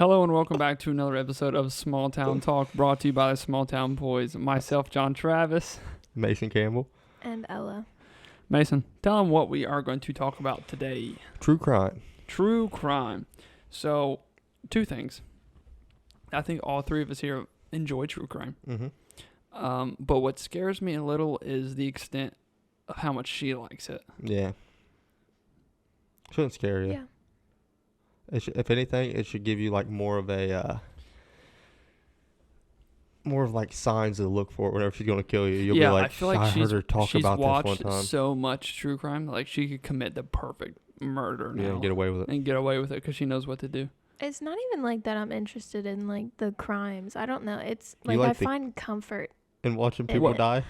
Hello and welcome back to another episode of Small Town Talk, brought to you by the Small Town Boys. Myself, John Travis. Mason Campbell. And Ella. Mason, tell them what we are going to talk about today. True crime. True crime. So, two things. I think all three of us here enjoy true crime. Mm-hmm. But what scares me a little is the extent of how much she likes it. Yeah. Shouldn't scare you. Yeah. If anything, it should give you like more of like signs to look for whenever she's gonna kill you. You'll be like, I feel like I heard her talk she's about watched this one time. so much true crime, like she could commit the perfect murder now. Yeah, and get away with it. And get away with it because she knows what to do. It's not even like that I'm interested in like the crimes. I don't know. It's You like like I find comfort. And watching people What? die.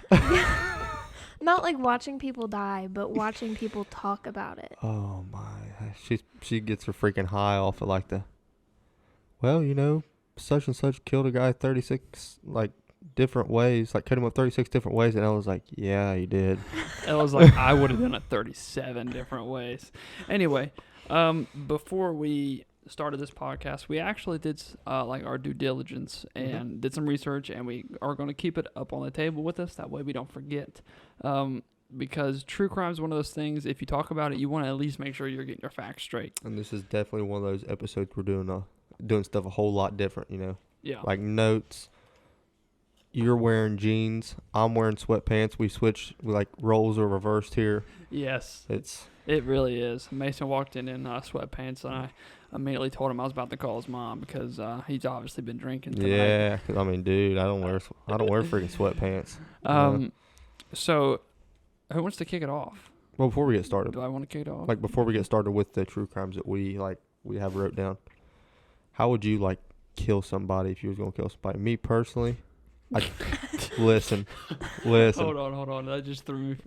Not like watching people die, but watching people talk about it. Oh my! She gets her freaking high off of like such and such killed a guy 36 like different ways, like cut him up 36 different ways, and I was like, yeah, he did. It was like I would have done it 37 different ways. Anyway, before we started this podcast, we actually did like our due diligence and did some research, and we are going to keep it up on the table with us. That way we don't forget. Because true crime is one of those things, if you talk about it, you want to at least make sure you're getting your facts straight. And this is definitely one of those episodes we're doing stuff a whole lot different, you know. Yeah. Like notes. You're wearing jeans. I'm wearing sweatpants. We like roles are reversed here. Yes. It really is. Mason walked in sweatpants, and I immediately told him I was about to call his mom because he's obviously been drinking tonight. Yeah, 'cause I mean, dude, I don't wear freaking sweatpants. So who wants to kick it off? Well, before we get started, Do I want to kick it off? like before we get started with the true crimes that we have wrote down, how would you like kill somebody if you was gonna kill somebody? Me personally, listen. Hold on. That just threw me.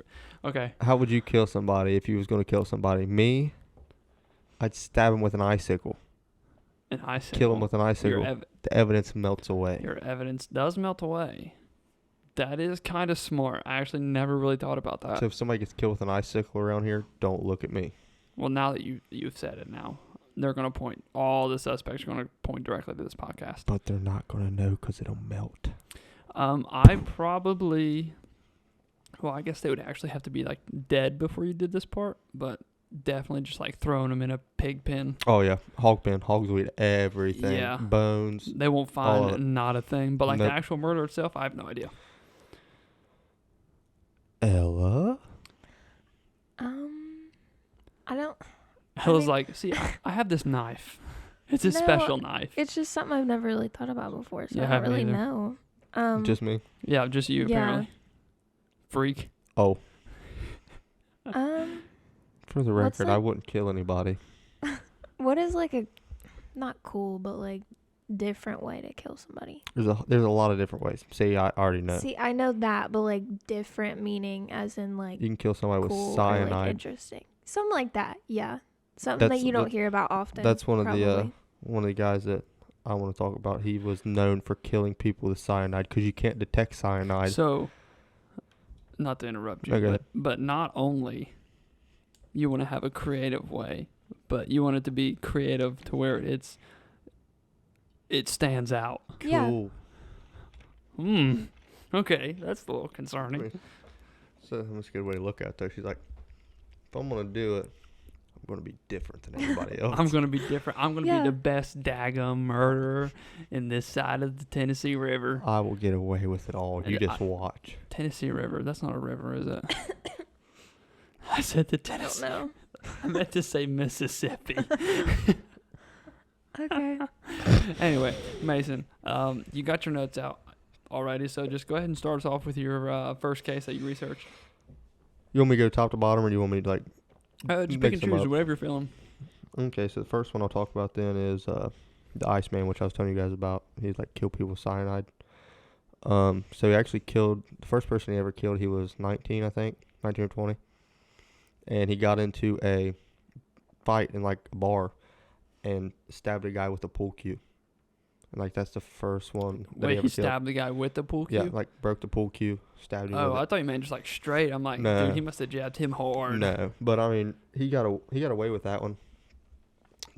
Okay. How would you kill somebody if you was gonna kill somebody? Me, I'd stab him with an icicle. An icicle. Kill him with an icicle. The evidence melts away. Your evidence does melt away. That is kind of smart. I actually never really thought about that. So if somebody gets killed with an icicle around here, don't look at me. Well, now that you've said it now, they're going to point, all the suspects are going to point directly to this podcast. But they're not going to know because it'll melt. I guess they would actually have to be like dead before you did this part, but definitely just like throwing them in a pig pen. Oh, yeah. Hog pen. Hogs will eat everything. Yeah. Bones. They won't find not a thing, but like Nope. the actual murder itself, I have no idea. Ella? I don't. Ella's mean- like, see, I have this knife. It's a No, special knife. It's just something I've never really thought about before, so Yeah, I I don't haven't really either. know. Just me? Yeah, just you, Yeah. apparently. Freak. Oh. Um, For the What's record, that? I wouldn't kill anybody. what is like a not cool, but like different way to kill somebody? There's a lot of different ways. See, I already know. See, I know that, but like different meaning, as in like You can kill somebody cool with or like cyanide. interesting, something like that. Yeah, something that you don't hear about often. That's one of probably. the guys that I want to talk about. He was known for killing people with cyanide because you can't detect cyanide. So, not to interrupt you, Okay. but not only you want to have a creative way, but you want it to be creative to where it stands out. Cool. Yeah. Okay, that's a little concerning. So that's a good way to look at it, though. She's like, if I'm going to do it, I'm going to be different than everybody else. I'm going to be different. I'm going to Yeah. be the best daggum murderer in this side of the Tennessee River. I will get away with it all. You just watch. Tennessee River. That's not a river, is it? I said the I don't Tennessee. know. I meant to say Mississippi. Okay. Anyway, Mason, you got your notes out already, so just go ahead and start us off with your first case that you researched. You want me to go top to bottom, or do you want me to, like... Just pick mix and them choose, up? whatever you're feeling. Okay, so the first one I'll talk about then is the Iceman, which I was telling you guys about. He's like killed people with cyanide. So he actually killed the first person he ever killed. He was 19, I think, 19 or 20, and he got into a fight in like a bar and stabbed a guy with a pool cue. And like that's the first one that Wait, he ever he killed. stabbed the guy with the pool cue? Yeah, like broke the pool cue, stabbed him. Oh, with I it. thought you meant just like straight. I'm like, No. dude, he must have jabbed him hard. No, but I mean, he got away with that one.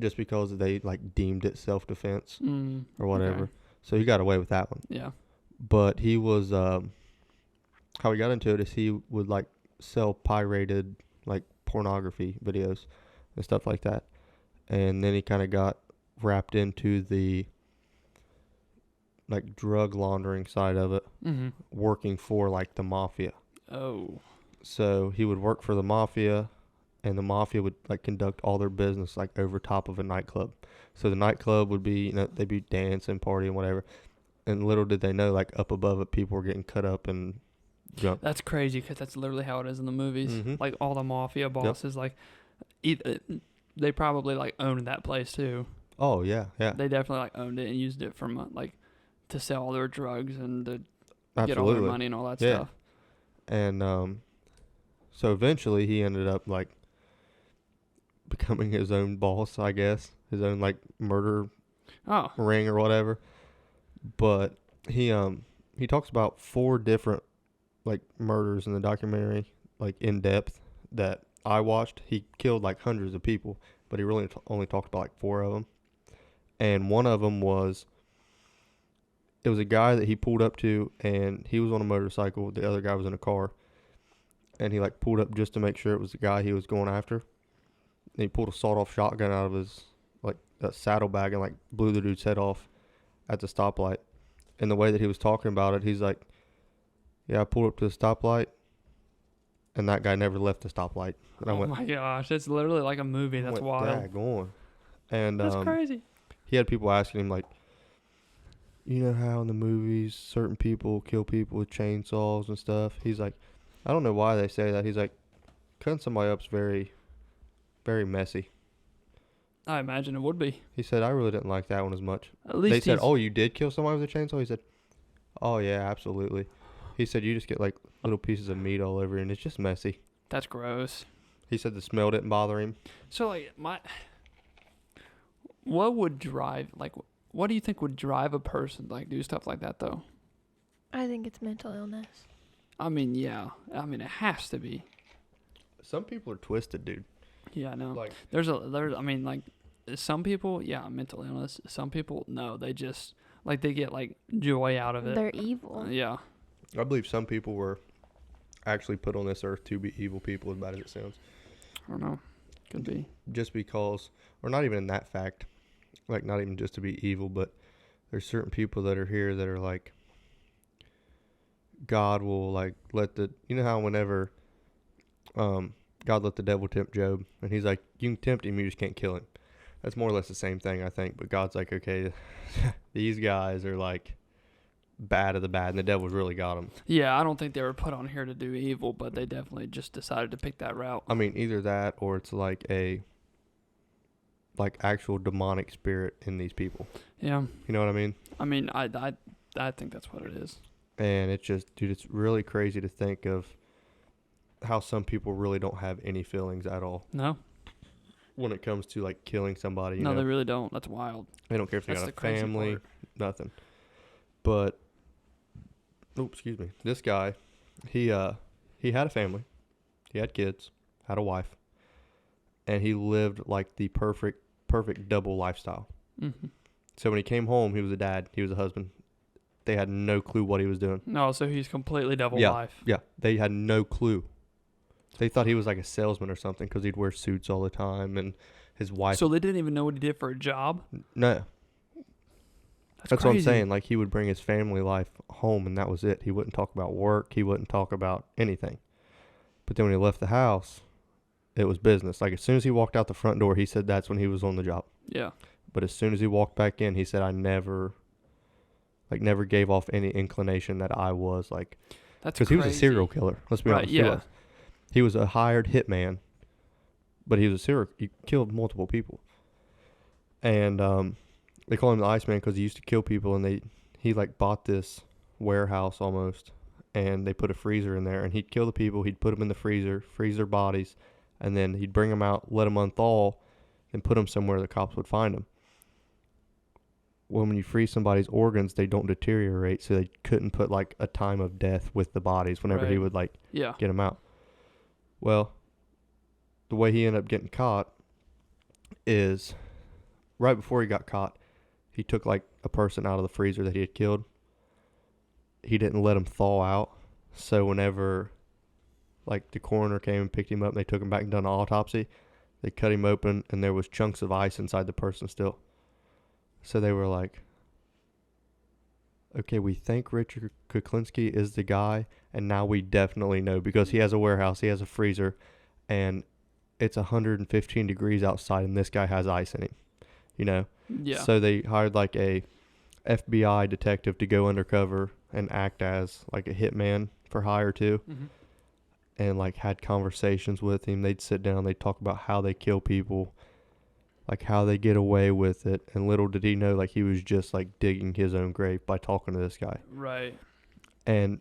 just because they like deemed it self-defense or whatever. Okay. So he got away with that one. Yeah. But he was how he got into it is he would like sell pirated like pornography videos and stuff like that. And then he kind of got wrapped into the like drug laundering side of it, working for like the mafia. Oh. So he would work for the mafia, and the mafia would like conduct all their business like over top of a nightclub. So the nightclub would be, they'd be dancing, partying, whatever. And little did they know, like up above it, people were getting cut up and jumped. That's crazy because that's literally how it is in the movies. Like all the mafia bosses, like they probably like owned that place too. Oh yeah, yeah. They definitely like owned it and used it for like to sell all their drugs and to get all Absolutely. their money and all that Yeah. stuff. And so eventually he ended up like becoming his own boss, I guess, his own like murder Oh. ring or whatever. But he talks about 4 different like murders in the documentary, like in depth, that I watched. He killed like hundreds of people, but he really only talked about like 4 of them. And one of them was, it was a guy that he pulled up to, and he was on a motorcycle. The other guy was in a car, and he like pulled up just to make sure it was the guy he was going after. And he pulled a sawed-off shotgun out of his like saddlebag and like blew the dude's head off at the stoplight. And the way that he was talking about it, he's like, "Yeah, I pulled up to the stoplight, and that guy never left the stoplight." And I Oh went, my gosh, it's literally like a movie. That's wild. Daggone. And That's crazy. he had people asking him like, "You know how in the movies certain people kill people with chainsaws and stuff?" He's like, "I don't know why they say that." He's like, "Cutting somebody up's very, very messy." I imagine it would be. He said, "I really didn't like that one as much." At least They said, he's- "Oh, you did kill somebody with a chainsaw?" He said, "Oh yeah, absolutely." He said, "You just get like little pieces of meat all over you, and it's just messy." That's gross. He said the smell didn't bother him. So like what would drive what do you think would drive a person to like do stuff like that though? I think it's mental illness. I mean, yeah. I mean, it has to be. Some people are twisted, dude. Yeah, I know. Like, There's I mean, like some people, yeah, mental illness. Some people, no, they just like they get like joy out of it. They're evil. Yeah. I believe some people were actually put on this earth to be evil people, as bad as it sounds. I don't know. Could be. Just because, or not even in that fact, like not even just to be evil, but there's certain people that are here that are like, God will like you know how whenever God let the devil tempt Job, and he's like, you can tempt him, you just can't kill him. That's more or less the same thing, I think. But God's like, okay, these guys are like bad of the bad, and the devil's really got them. Yeah, I don't think they were put on here to do evil, but they definitely just decided to pick that route. I mean, either that or it's like a actual demonic spirit in these people. Yeah. You know what I mean? I mean, I think that's what it is. And it's just, dude, it's really crazy to think of how some people really don't have any feelings at all No. when it comes to like killing somebody. You No, know? they really don't. That's wild. They don't care if they That's got the a crazy family, part. nothing. But, excuse me. This guy, he had a family, he had kids, had a wife, and he lived like the perfect double lifestyle. Mm-hmm. So when he came home, he was a dad, he was a husband. They had no clue what he was doing. No, so he's completely double Yeah, life. yeah. They had no clue. They thought he was like a salesman or something because he'd wear suits all the time, and his wife. So they didn't even know what he did for a job? No. That's crazy. what I'm saying. Like, he would bring his family life home, and that was it. He wouldn't talk about work. He wouldn't talk about anything. But then when he left the house, it was business. Like, as soon as he walked out the front door, he said that's when he was on the job. Yeah. But as soon as he walked back in, he said, I never gave off any inclination that I was, like... That's because he was a serial killer. Let's be Right, honest. yeah. He was a hired hitman, but he killed multiple people. And they call him the Iceman because he used to kill people, and he like bought this warehouse almost, and they put a freezer in there, and he'd kill the people, he'd put them in the freezer, freeze their bodies, and then he'd bring them out, let them unthaw, and put them somewhere the cops would find them. Well, when you freeze somebody's organs, they don't deteriorate, so they couldn't put like a time of death with the bodies whenever he Right. would like Yeah. get them out. Well, the way he ended up getting caught is right before he got caught, he took like a person out of the freezer that he had killed. He didn't let him thaw out. So whenever like the coroner came and picked him up and they took him back and done an autopsy, they cut him open and there was chunks of ice inside the person still. So they were like, okay, we think Richard Kuklinski is the guy, and now we definitely know because he has a warehouse, he has a freezer, and it's 115 degrees outside, and this guy has ice in him, you know? Yeah. So they hired like a FBI detective to go undercover and act as like a hitman for hire too, Mm-hmm. and like had conversations with him. They'd sit down, they'd talk about how they kill people, like how they get away with it, and little did he know, like he was just like digging his own grave by talking to this guy. Right. And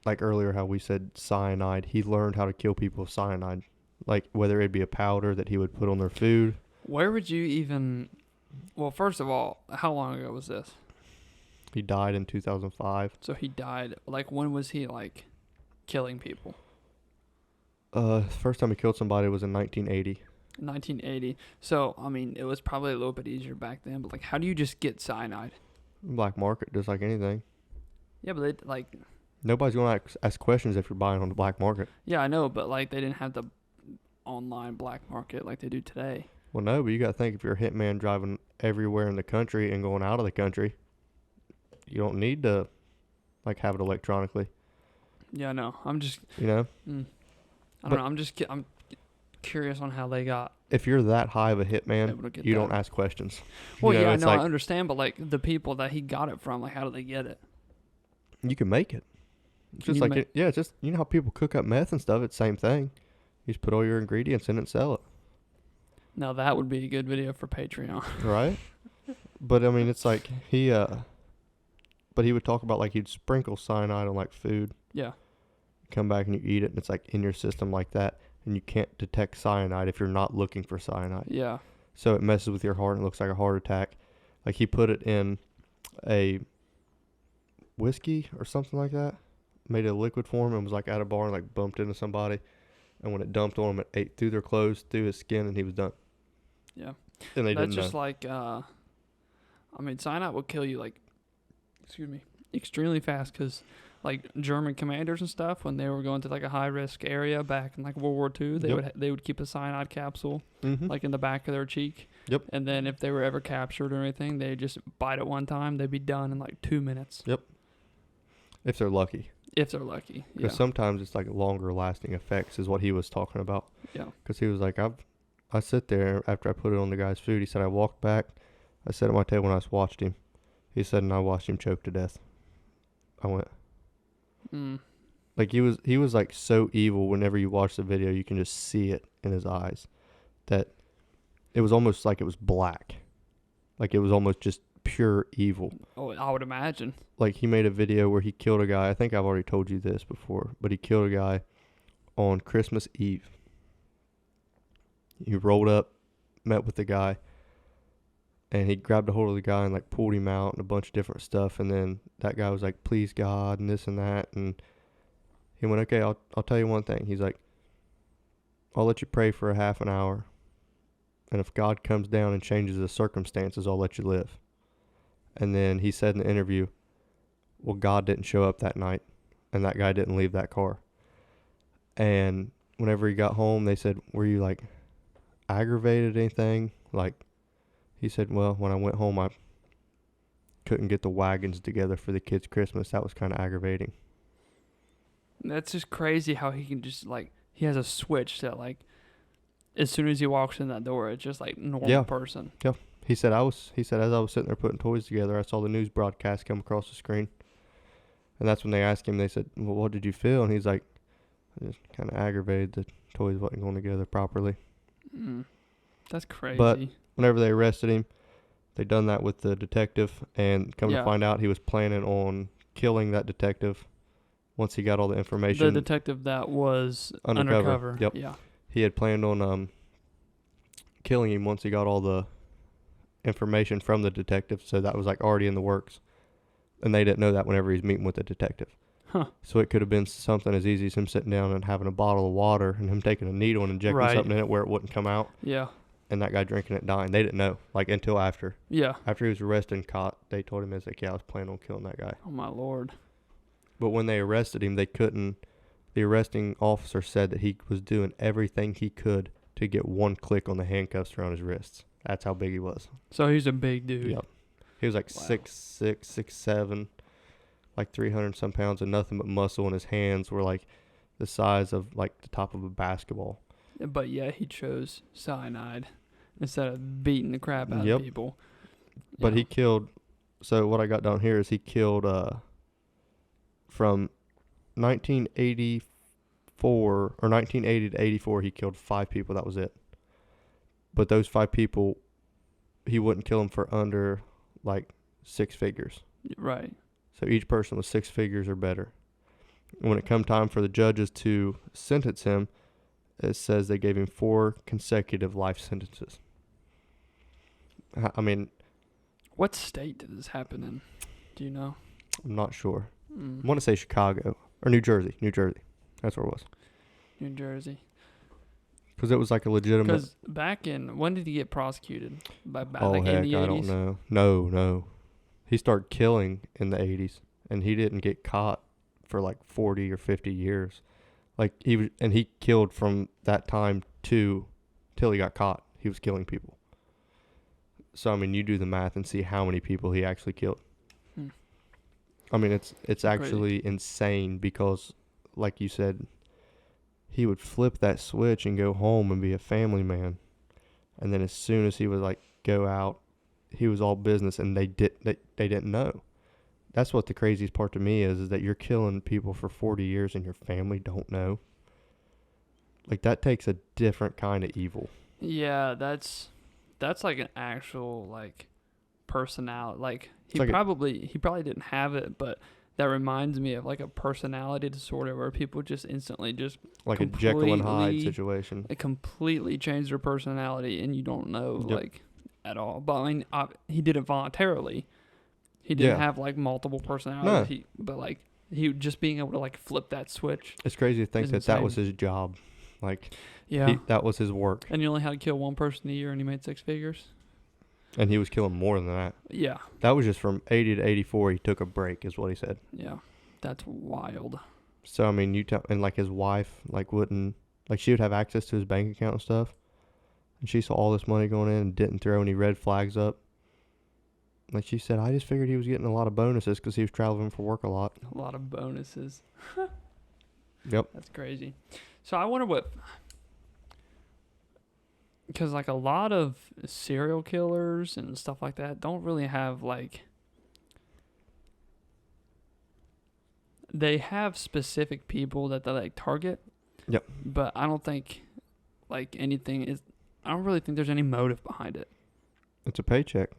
like earlier how we said cyanide, he learned how to kill people with cyanide, like whether it be a powder that he would put on their food. Where would you even... Well, first of all, how long ago was this? He died in 2005. So he died... Like, when was he, like, killing people? First time he killed somebody was in 1980. 1980. So, I mean, it was probably a little bit easier back then, but, like, how do you just get cyanide? Black market, just like anything. Yeah, but they, like... Nobody's going to ask questions if you're buying on the black market. Yeah, I know, but, like, they didn't have the online black market like they do today. Well, no, but you got to think if you're a hitman driving everywhere in the country and going out of the country, you don't need to, like, have it electronically. Yeah, I know. I'm just... You know? I don't know. I'm curious on how they got... If you're that high of a able to hitman, get you that. don't ask questions. Well, You know, yeah, I it's know, like, I understand, but, like, the people that he got it from, like, how did they get it? you can make it. It's Can just you like, make- it's just, you know how people cook up meth and stuff? It's the same thing. You just put all your ingredients in it and sell it. Now, that would be a good video for Patreon. Right? But, I mean, it's like, but he would talk about, like, he'd sprinkle cyanide on, like, food. Yeah. Come back and you eat it, and it's, like, in your system like that. And you can't detect cyanide if you're not looking for cyanide. Yeah. So it messes with your heart and it looks like a heart attack. Like, he put it in a whiskey or something like that. Made it a liquid form and was, like, at a bar and, like, bumped into somebody. And when it dumped on him, it ate through their clothes, through his skin, and he was done. Yeah. And they That's didn't just know. like, I mean, cyanide will kill you, like, excuse me, extremely fast because, like, German commanders and stuff, when they were going to, like, a high-risk area back in, like, World War II, they would keep a cyanide capsule, Mm-hmm. like, in the back of their cheek. Yep. And then if they were ever captured or anything, they'd just bite it one time. They'd be done in, like, 2 minutes. Yep. If they're lucky. If they're lucky. Because Yeah. sometimes it's, like, longer lasting effects is what he was talking about. Yeah. Because he was like, I sit there after I put it on the guy's food. He said, I walked back. I sat at my table and I just watched him. He said, and I watched him choke to death. I went, like, he was like so evil. Whenever you watch the video, you can just see it in his eyes. That it was almost like it was black. Like, it was almost just pure evil. Oh, I would imagine. Like, he made a video where he killed a guy. I think I've already told you this before, but he killed a guy on Christmas Eve. He rolled up, met with the guy, and he grabbed a hold of the guy and, like, pulled him out and a bunch of different stuff. And then that guy was like, please God, and this and that. And he went, okay, I'll tell you one thing. He's like, I'll let you pray for a half an hour. And if God comes down and changes the circumstances, I'll let you live. And then he said in the interview, well, God didn't show up that night, and that guy didn't leave that car. And whenever he got home, they said, were you, like, aggravated or anything? Like, he said, well, when I went home, I couldn't get the wagons together for the kids' Christmas. That was kind of aggravating. That's just crazy how he can just, like, he has a switch that, like, as soon as he walks in that door, it's just like normal person. Yeah. He said, as I was sitting there putting toys together, I saw the news broadcast come across the screen. And that's when they asked him, they said, well, what did you feel? And he's like, I just kind of aggravated the toys wasn't going together properly. That's crazy. But whenever they arrested him, they done that with the detective, and come to find out he was planning on killing that detective once he got all the information. The detective that was undercover. Yep. Yeah. He had planned on killing him once he got all the information from the detective, so that was, like, already in the works. And they didn't know that whenever he's meeting with the detective. Huh. So it could have been something as easy as him sitting down and having a bottle of water and him taking a needle and injecting something in it where it wouldn't come out. Yeah. and that guy drinking it dying. They didn't know, like, until after. Yeah. After he was arrested and caught, they told him, it's like, yeah, I was planning on killing that guy. Oh my lord. But when they arrested him, they couldn't. The arresting officer said that he was doing everything he could to get one click on the handcuffs around his wrists. That's how big he was. So he's a big dude. Yep. He was like Wow. 6'6", 6'7", like 300 some pounds and nothing but muscle, and his hands were like the size of like the top of a basketball. But yeah, he chose cyanide instead of beating the crap out Yep. of people. But Yeah. he killed. So what I got down here is he killed from 1984 or 1980 to 84. He killed 5 people. That was it. But those 5 people, he wouldn't kill them for under like 6 figures. Right. So each person was 6 figures or better. And when it come time for the judges to sentence him, it says they gave him 4 consecutive life sentences. I mean, What state did this happen in? Do you know? I'm not sure. I Mm. want to say Chicago or New Jersey. New Jersey. That's where it was. New Jersey. Because it was like a legitimate. Because back in, when did he get prosecuted? Back Oh, like heck, in the 80s? I don't know. No. He started killing in the 80s, and he didn't get caught for like 40 or 50 years. Like he killed from that time till he got caught. He was killing people. So I mean, you do the math and see how many people he actually killed. Hmm. I mean, it's Crazy. actually insane because, like you said, he would flip that switch and go home and be a family man, and then as soon as he would like go out, he was all business, and they didn't know. That's what the craziest part to me is that you're killing people for 40 years and your family don't know. Like, that takes a different kind of evil. Yeah, that's like an actual like personality. Like he It's like probably didn't have it, but that reminds me of like a personality disorder where people just instantly just Like a Jekyll and Hyde completely- situation. it completely change their personality and you don't know Yep. like at all. But I mean, he did it voluntarily. He didn't Yeah. have like multiple personalities. But like he just being able to like flip that switch. It's crazy to think It's that was insane. his job. Like, Yeah. that was his work. And you only had to kill one person a year and he made 6 figures. And he was killing more than that. Yeah. That was just from 80 to 84. He took a break, is what he said. Yeah. That's wild. So, I mean, and like his wife, like, wouldn't, like, she would have access to his bank account and stuff. And she saw all this money going in and didn't throw any red flags up. Like she said, I just figured he was getting a lot of bonuses because he was traveling for work a lot. A lot of bonuses. Yep. That's crazy. So I wonder what, because like a lot of serial killers and stuff like that don't really have like, they have specific people that they like target. Yep. But I don't think like anything is, I don't really think there's any motive behind it. It's a paycheck.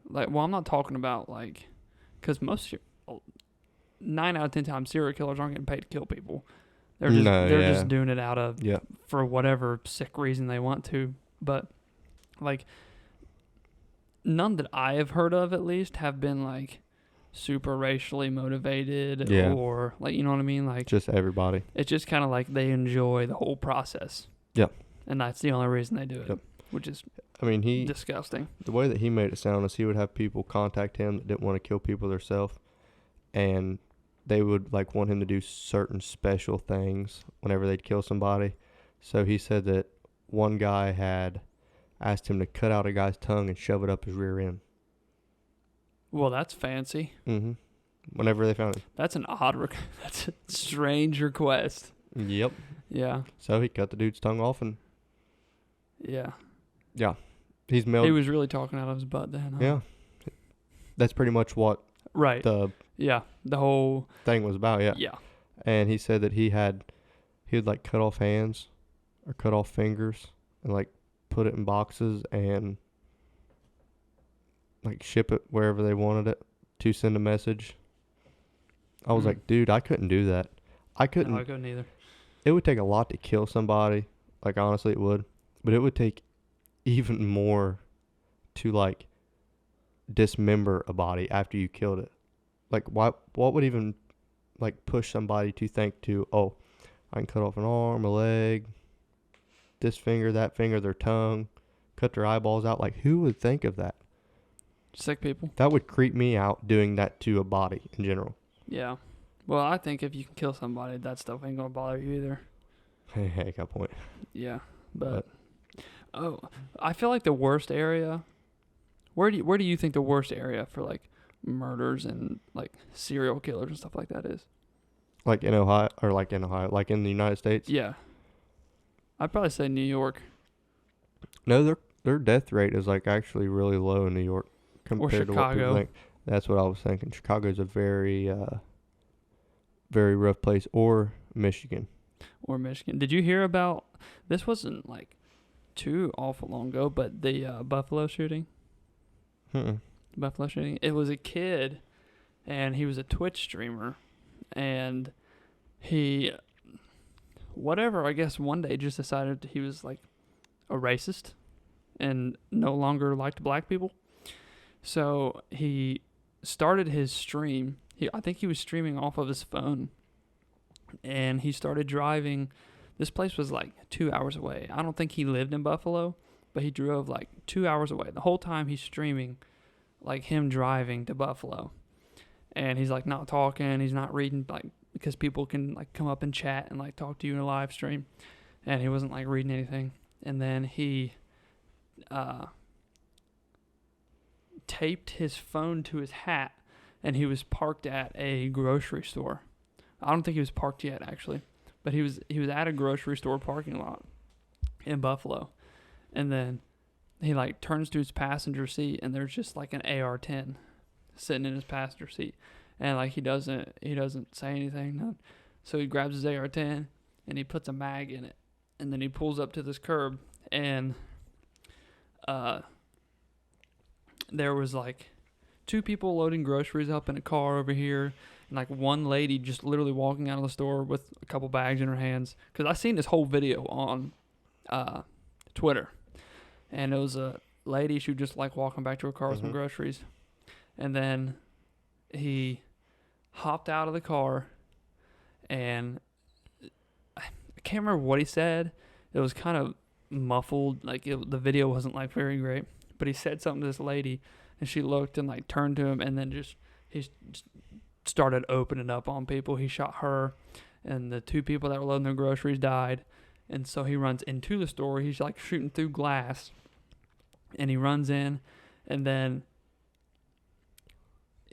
Like, well, I'm not talking about like, because 9 out of 10 times serial killers aren't getting paid to kill people. They're just doing it out of Yeah. for whatever sick reason they want to. But like, none that I have heard of at least have been like super racially motivated Yeah. or like, you know what I mean? Like, Just everybody. it's just kind of like they enjoy the whole process. Yep. And that's the only reason they do it, Yep. which is I mean, disgusting. the way that he made it sound is he would have people contact him that didn't want to kill people themselves, and they would like want him to do certain special things whenever they'd kill somebody. So he said that one guy had asked him to cut out a guy's tongue and shove it up his rear end. Well, that's fancy. Mm-hmm. Whenever they found him. That's an odd, that's a strange request. Yep. Yeah. So he cut the dude's tongue off, and Yeah. he's mailed. He was really talking out of his butt then. Huh? Yeah. That's pretty much what Right. the Yeah. The whole. thing was about. Yeah. Yeah. And he said that he would like cut off hands or cut off fingers and like put it in boxes and like ship it wherever they wanted it to send a message. I was Mm. like, dude, I couldn't do that. I couldn't. No, I couldn't either. It would take a lot to kill somebody. Like, honestly, it would. But it would take even more to like dismember a body after you killed it. Like, what would even like push somebody to think to, oh, I can cut off an arm, a leg, this finger, that finger, their tongue, cut their eyeballs out. Like, who would think of that? Sick people. That would creep me out doing that to a body in general. Yeah. Well, I think if you can kill somebody, that stuff ain't gonna bother you either. Hey, got a point. Yeah, but I feel like the worst area. Where do you think the worst area for like murders and like serial killers and stuff like that is? Like in Ohio, like in the United States? Yeah, I'd probably say New York No, their death rate is like actually really low in New York compared to what people Chicago. think. That's what I was thinking. Chicago's a very, very rough place, or Michigan. or Michigan. Did you hear about this? Wasn't like too awful long ago, but the Buffalo shooting. Mm-mm. Buffalo shooting. It was a kid, and he was a Twitch streamer, and he, whatever, I guess one day just decided he was like a racist and no longer liked black people. So he started his stream. I think he was streaming off of his phone, and he started driving. This place was like 2 hours away. I don't think he lived in Buffalo, but he drove like 2 hours away. The whole time he's streaming, like him driving to Buffalo. And he's like not talking, he's not reading, like, because people can like come up and chat and like talk to you in a live stream. And he wasn't like reading anything. And then he taped his phone to his hat, and he was parked at a grocery store. I don't think he was parked yet, actually, but he was at a grocery store parking lot in Buffalo. And then he like turns to his passenger seat, and there's just like an AR-10 sitting in his passenger seat, and like he doesn't say anything. No. So he grabs his AR-10 and he puts a mag in it, and then he pulls up to this curb, and there was like 2 people loading groceries up in a car over here, and like one lady just literally walking out of the store with a couple bags in her hands. Because I seen this whole video on Twitter, and it was a lady. She was just like walking back to her car with some groceries, and then he hopped out of the car, and I can't remember what he said. It was kind of muffled, like the video wasn't like very great, but he said something to this lady, and she looked and like turned to him, and then he started opening up on people. He shot her, and the 2 people that were loading their groceries died. And so he runs into the store. He's like shooting through glass, and he runs in, and then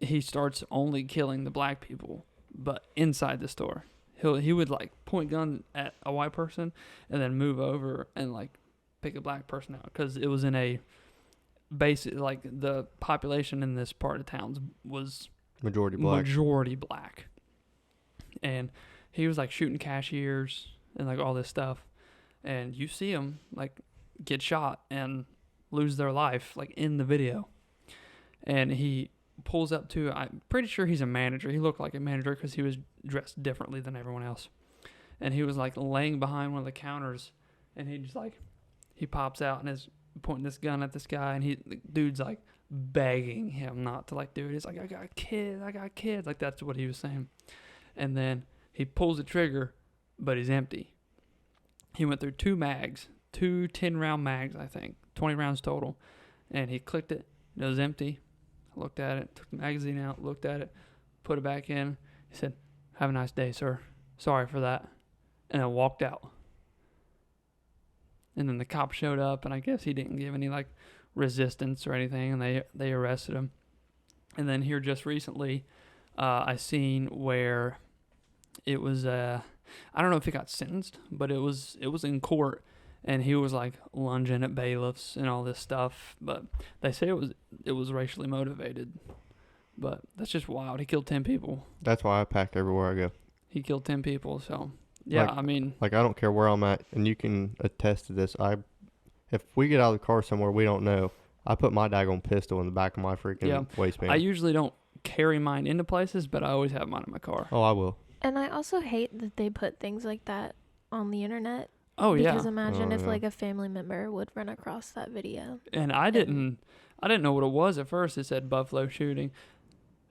he starts only killing the black people, but inside the store. He would like point gun at a white person and then move over and like pick a black person out, because it was in a basic, like the population in this part of town was Majority black. And he was like shooting cashiers and like all this stuff, and you see him like get shot and lose their life like in the video. And he pulls up to, I'm pretty sure he's a manager. He looked like a manager because he was dressed differently than everyone else. And he was like laying behind one of the counters, and he just like, he pops out and is pointing this gun at this guy, and the dude's like begging him not to like do it. He's like, I got kids. Like that's what he was saying. And then he pulls the trigger, but he's empty. He went through 2 mags, 2 10-round mags, I think, 20 rounds total. And he clicked it, and it was empty. Looked at it, took the magazine out, looked at it, put it back in. He said, "Have a nice day, sir. Sorry for that." And then walked out. And then the cop showed up, and I guess he didn't give any like resistance or anything, and they arrested him. And then here just recently, I seen where it was I don't know if he got sentenced, but it was in court, and he was like lunging at bailiffs and all this stuff. But they say it was racially motivated. But that's just wild. He killed 10 people. That's why I pack everywhere I go. He killed 10 people. So yeah, like, I mean, like I don't care where I'm at, and you can attest to this. If we get out of the car somewhere we don't know, I put my daggone pistol in the back of my freaking waistband. I usually don't carry mine into places, but I always have mine in my car. Oh, I will. And I also hate that they put things like that on the internet. Oh yeah. Because imagine if like a family member would run across that video. And I didn't know what it was at first. It said Buffalo shooting,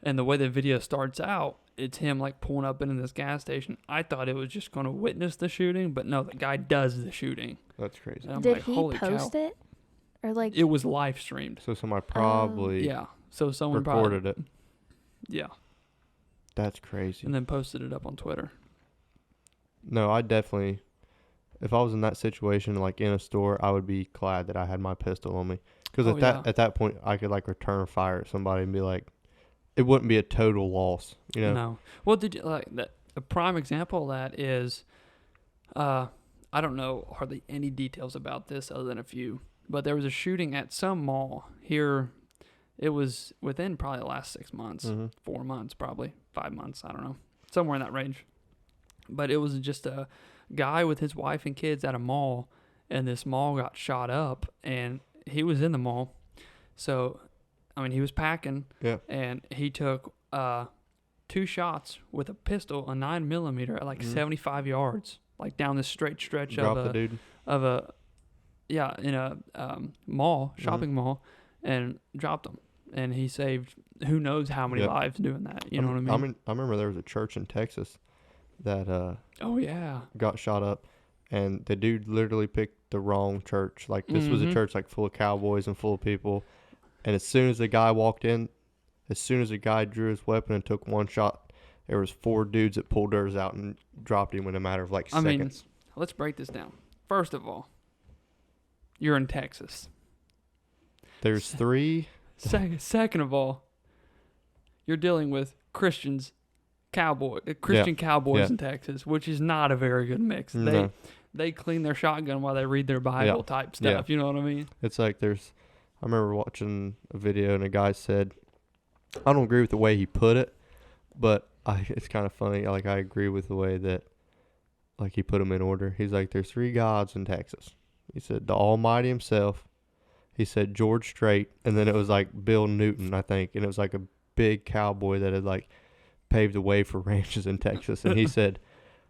and the way the video starts out, it's him like pulling up into this gas station. I thought it was just going to witness the shooting, but no, the guy does the shooting. That's crazy. Did he post it? Or like It was live streamed. So somebody probably Yeah. So someone recorded it. Yeah. That's crazy. And then posted it up on Twitter. No, I definitely, if I was in that situation, like in a store, I would be glad that I had my pistol on me. Because at that point, I could like return fire at somebody and be like, it wouldn't be a total loss, you know? No. Well, did you like that? A prime example of that is, I don't know hardly any details about this other than a few, but there was a shooting at some mall here. It was within probably the last 6 months, 4 months, probably 5 months. I don't know, somewhere in that range. But it was just a guy with his wife and kids at a mall, and this mall got shot up, and he was in the mall. So, I mean, he was packing, and he took 2 shots with a pistol, a 9mm at like 75 yards, like down this straight stretch Drop the dude. of a in a mall, shopping mall, and dropped him. And he saved who knows how many lives doing that. You know what I mean? I remember there was a church in Texas that got shot up, and the dude literally picked the wrong church. Like this was a church like full of cowboys and full of people, and as soon as the guy walked in, as soon as the guy drew his weapon and took one shot, there was 4 dudes that pulled theirs out and dropped him in a matter of like seconds. I mean, let's break this down. First of all, you're in Texas. There's 3. Second of all, you're dealing with Christian cowboys in Texas, which is not a very good mix. No. They clean their shotgun while they read their Bible type stuff. You know what I mean? It's like I remember watching a video and a guy said, I don't agree with the way he put it, but it's kind of funny. Like I agree with the way that like he put them in order. He's like, there's 3 gods in Texas. He said the Almighty himself. He said George Strait, and then it was like Bill Newton, I think, and it was like a big cowboy that had like paved the way for ranches in Texas. And he said,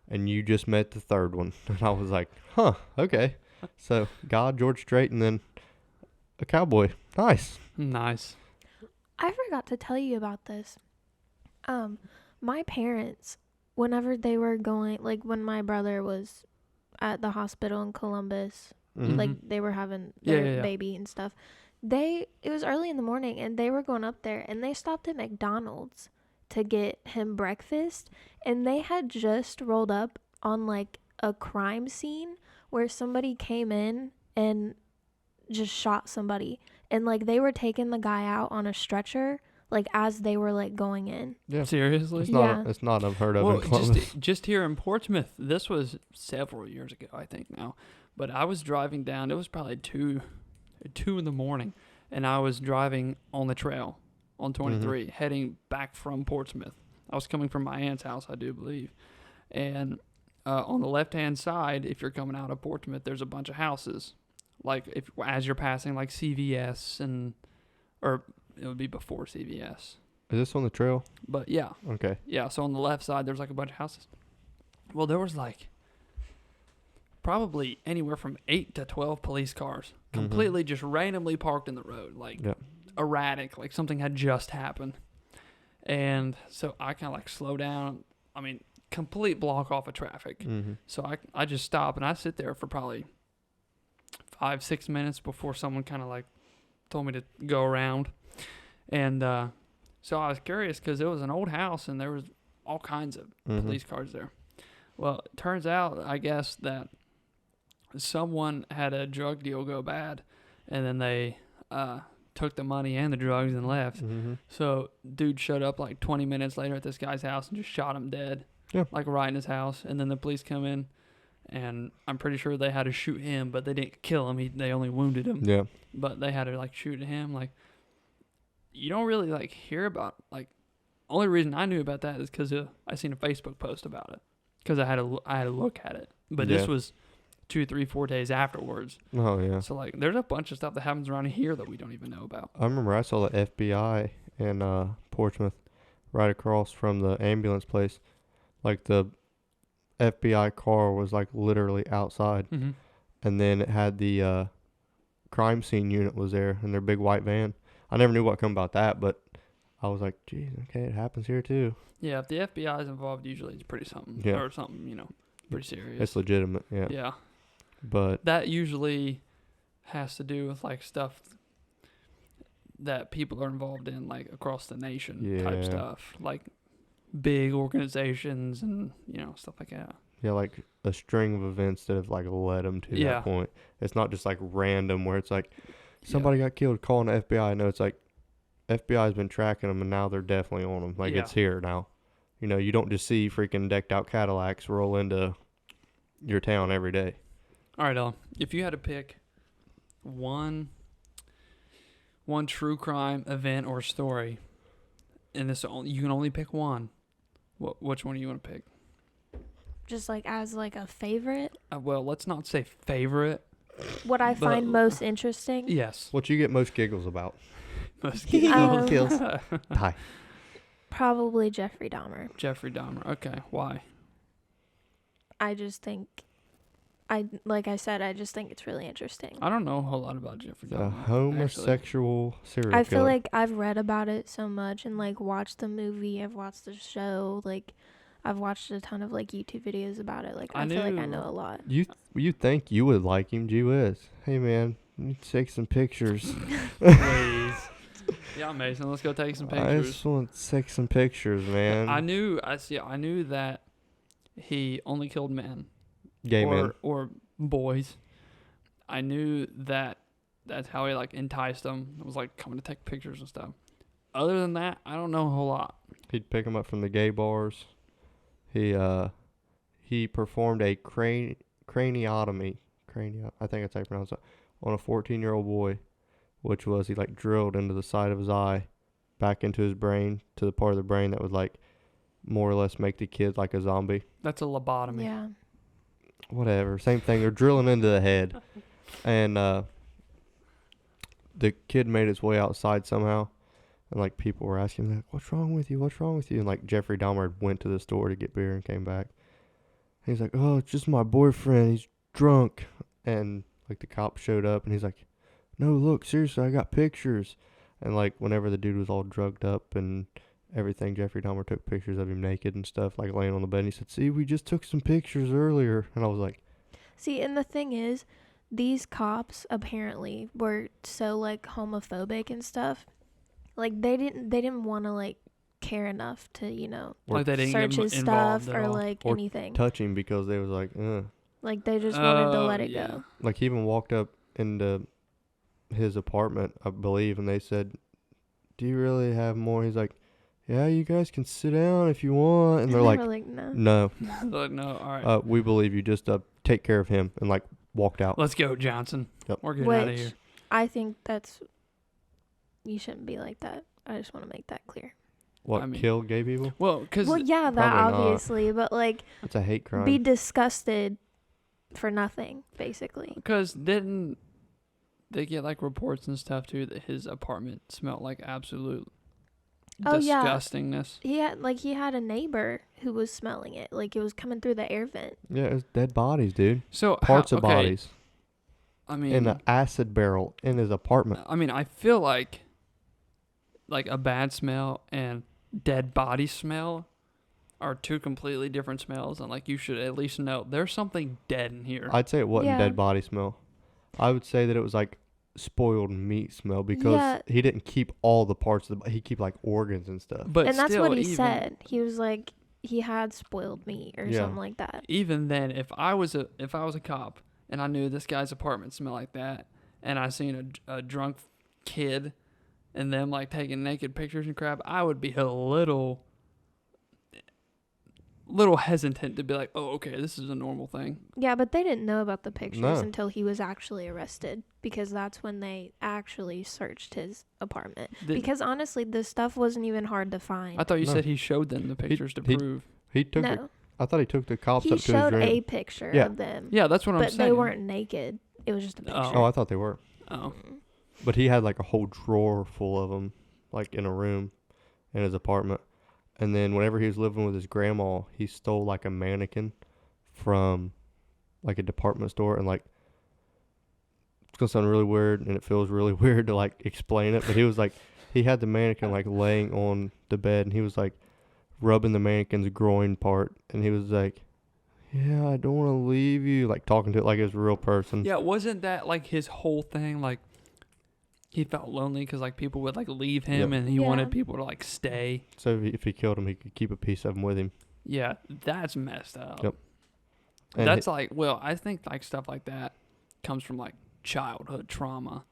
and you just met the 3rd one. And I was like, huh, okay. So God, George Strait, and then a cowboy. Nice. I forgot to tell you about this. My parents, whenever they were going, like when my brother was at the hospital in Columbus, like they were having their baby and stuff, it was early in the morning and they were going up there and they stopped at McDonald's to get him breakfast, and they had just rolled up on like a crime scene where somebody came in and just shot somebody, and like they were taking the guy out on a stretcher like as they were like going in. Yeah, seriously? It's not unheard of. Well, in Columbus. just here in Portsmouth, this was several years ago, I think now, but I was driving down. It was probably 2 in the morning, and I was driving on the trail on 23, heading back from Portsmouth. I was coming from my aunt's house, I do believe, and on the left-hand side, if you're coming out of Portsmouth, there's a bunch of houses. Like as you're passing, like CVS or it would be before CVS. Is this on the trail? But yeah. Okay. Yeah, so on the left side, there's like a bunch of houses. Well, there was like probably anywhere from 8 to 12 police cars completely just randomly parked in the road, like erratic, like something had just happened. And so I kind of like slow down. I mean, complete block off of traffic. So I just stop and I sit there for probably 5-6 minutes before someone kind of like told me to go around. And so I was curious because it was an old house and there was all kinds of police cars there. Well, it turns out, I guess, that someone had a drug deal go bad, and then they took the money and the drugs and left. So dude showed up like 20 minutes later at this guy's house and just shot him dead, like right in his house. And then the police come in, and I'm pretty sure they had to shoot him, but they didn't kill him. They only wounded him. Yeah. But they had to like shoot him. Like, you don't really like hear about, like, only reason I knew about that is because I seen a Facebook post about it, because I had to look at it. But this was 2, 3, 4 days afterwards. Oh yeah. So like, there's a bunch of stuff that happens around here that we don't even know about. I remember I saw the FBI in Portsmouth, right across from the ambulance place. Like the FBI car was like literally outside, and then it had the crime scene unit was there in their big white van. I never knew what come about that, but I was like, geez, okay, it happens here too. Yeah, if the FBI is involved, usually it's pretty something, or something, pretty serious. It's legitimate, yeah. Yeah. But that usually has to do with like stuff that people are involved in, like across the nation type Yeah. stuff, like big organizations and stuff like that. Yeah, like a string of events that have like led them to Yeah. that point. It's not just like random where it's like somebody got killed, calling the FBI. No, it's like FBI's been tracking them and now they're definitely on them. Like it's here now. You don't just see freaking decked out Cadillacs roll into your town every day. All right, Ellen. If you had to pick one true crime event or story, and you can only pick one, which one do you want to pick? Just like as like a favorite. Well, let's not say favorite. What I find most interesting. Yes. What you get most giggles about? Most Kills. Die. Probably Jeffrey Dahmer. Jeffrey Dahmer. Okay. Why? I just think, like I said, I just think it's really interesting. I don't know a whole lot about Jeffrey A Dahmer. homosexual serial killer. I feel like I've read about it so much and like watched the movie, I've watched the show, like I've watched a ton of like YouTube videos about it. Like I feel like I know a lot. You think you would like him, gee whiz. Hey man, you need to take some pictures. Please. Yeah, Mason, let's go take some I pictures. just want to take some pictures, man. I knew that he only killed men. Gay men. Or boys. I knew that that's how he like enticed them. It was like coming to take pictures and stuff. Other than that, I don't know a whole lot. He'd pick them up from the gay bars. He performed a craniotomy. I think that's how you pronounce it. On a 14-year-old boy, which was he like drilled into the side of his eye, back into his brain, to the part of the brain that would like more or less make the kid like a zombie. That's a lobotomy. Yeah. Whatever, same thing. They're drilling into the head, and the kid made his way outside somehow, and like people were asking him, like, "What's wrong with you? What's wrong with you?" And like Jeffrey Dahmer went to the store to get beer and came back. And he's like, "Oh, it's just my boyfriend. He's drunk." And like the cop showed up, and he's like, "No, look, seriously, I got pictures." And like whenever the dude was all drugged up and everything, Jeffrey Dahmer took pictures of him naked and stuff, like laying on the bed. And he said, "See, we just took some pictures earlier." And I was like, See, and the thing is, these cops apparently were so like homophobic and stuff. Like they didn't want to like care enough to Like they didn't search get his involved stuff at or all. like Or anything. touch him because they was like, Like they just wanted to let it yeah. go. Like he even walked up into his apartment, I believe, and they said, "Do you really have more?" He's like, "Yeah, you guys can sit down if you want." And they're They like, were like, no. "No, Like, no, all right. we believe you. Just take care of him." And like walked out. Let's go, Johnson. Yep. We're getting out of Which here. I think you shouldn't be like that. I just want to make that clear. What, I mean- kill gay people? Well, because Well, yeah, that Probably not. obviously, but like That's a hate crime. be disgusted for nothing, basically. didn't they get like reports and stuff too that his apartment smelled like absolute Oh, yeah. disgustingness? He had a neighbor who was smelling it. Like it was coming through the air vent. Yeah, it was dead bodies, dude. So Parts of okay, bodies I mean, in an acid barrel in his apartment. I mean, I feel like a bad smell and dead body smell are two completely different smells, and like you should at least know there's something dead in here. I'd say it wasn't Yeah. dead body smell. I would say that it was like spoiled meat smell because Yeah. he didn't keep all the parts of the he keep like organs and stuff. But And that's still, what he even, said. He was like he had spoiled meat or Yeah. something like that. Even then, if I was a cop and I knew this guy's apartment smelled like that, and I seen a drunk kid and them like taking naked pictures and crap, I would be a little hesitant to be like, oh, okay, this is a normal thing. Yeah, but they didn't know about the pictures No. until he was actually arrested because that's when they actually searched his apartment. Because honestly, this stuff wasn't even hard to find. I thought you No. said he showed them the pictures to he- prove. He took No, I thought he took the cops he up to his showed room. a picture Yeah. of them. Yeah, that's what I'm But saying. they weren't naked. It was just a picture. Oh, I thought they were. Oh, But he had like a whole drawer full of them, like in a room in his apartment. And then whenever he was living with his grandma, he stole like a mannequin from like a department store. And like, it's going to sound really weird and it feels really weird to like explain it. But he was like, he had the mannequin like laying on the bed and he was like rubbing the mannequin's groin part. And he was like, yeah, I don't want to leave you. Like talking to it like it's a real person. Yeah, wasn't that like his whole thing? Like he felt lonely because like people would like leave him, Yep. and he Yeah. wanted people to like stay. So if he killed him, he could keep a piece of him with him. Yeah, that's messed up. Yep. And That's like, well, I think like stuff like that comes from like childhood trauma,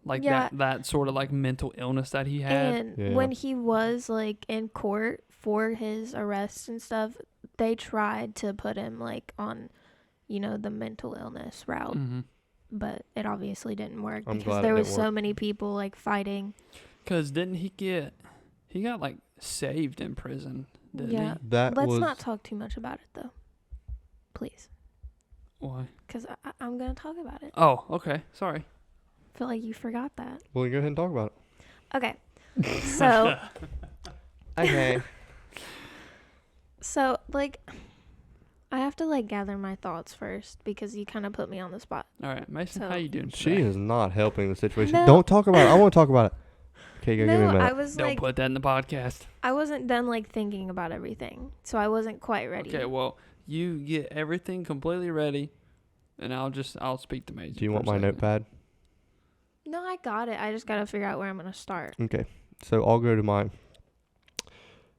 like Yeah. that sort of like mental illness that he had. And Yeah. when he was like in court for his arrests and stuff, they tried to put him like on, the mental illness route, Mm-hmm. but it obviously didn't work I'm because glad it there was didn't so work. many people like fighting. Cause didn't he got like saved in prison? Didn't Yeah. he? that Let's was not talk too much about it though, please, Why? because I'm gonna talk about it. Oh, okay. Sorry. I feel like you forgot that. well, go ahead and talk about Okay, so it. Okay. so like I have to like gather my thoughts first because you kind of put me on the spot. All right, Mason, So- how you doing She today? is not helping the situation. No. Don't talk about it. I want to talk about it. Okay, go give me a No, minute. I was Don't like, put that in the podcast. I wasn't done like thinking about everything, so I wasn't quite ready. Okay, well, you get everything completely ready, and I'll speak to Mason. Do you for want a my second. notepad? No, I got it. I just gotta figure out where I'm gonna start. Okay, so I'll go to mine.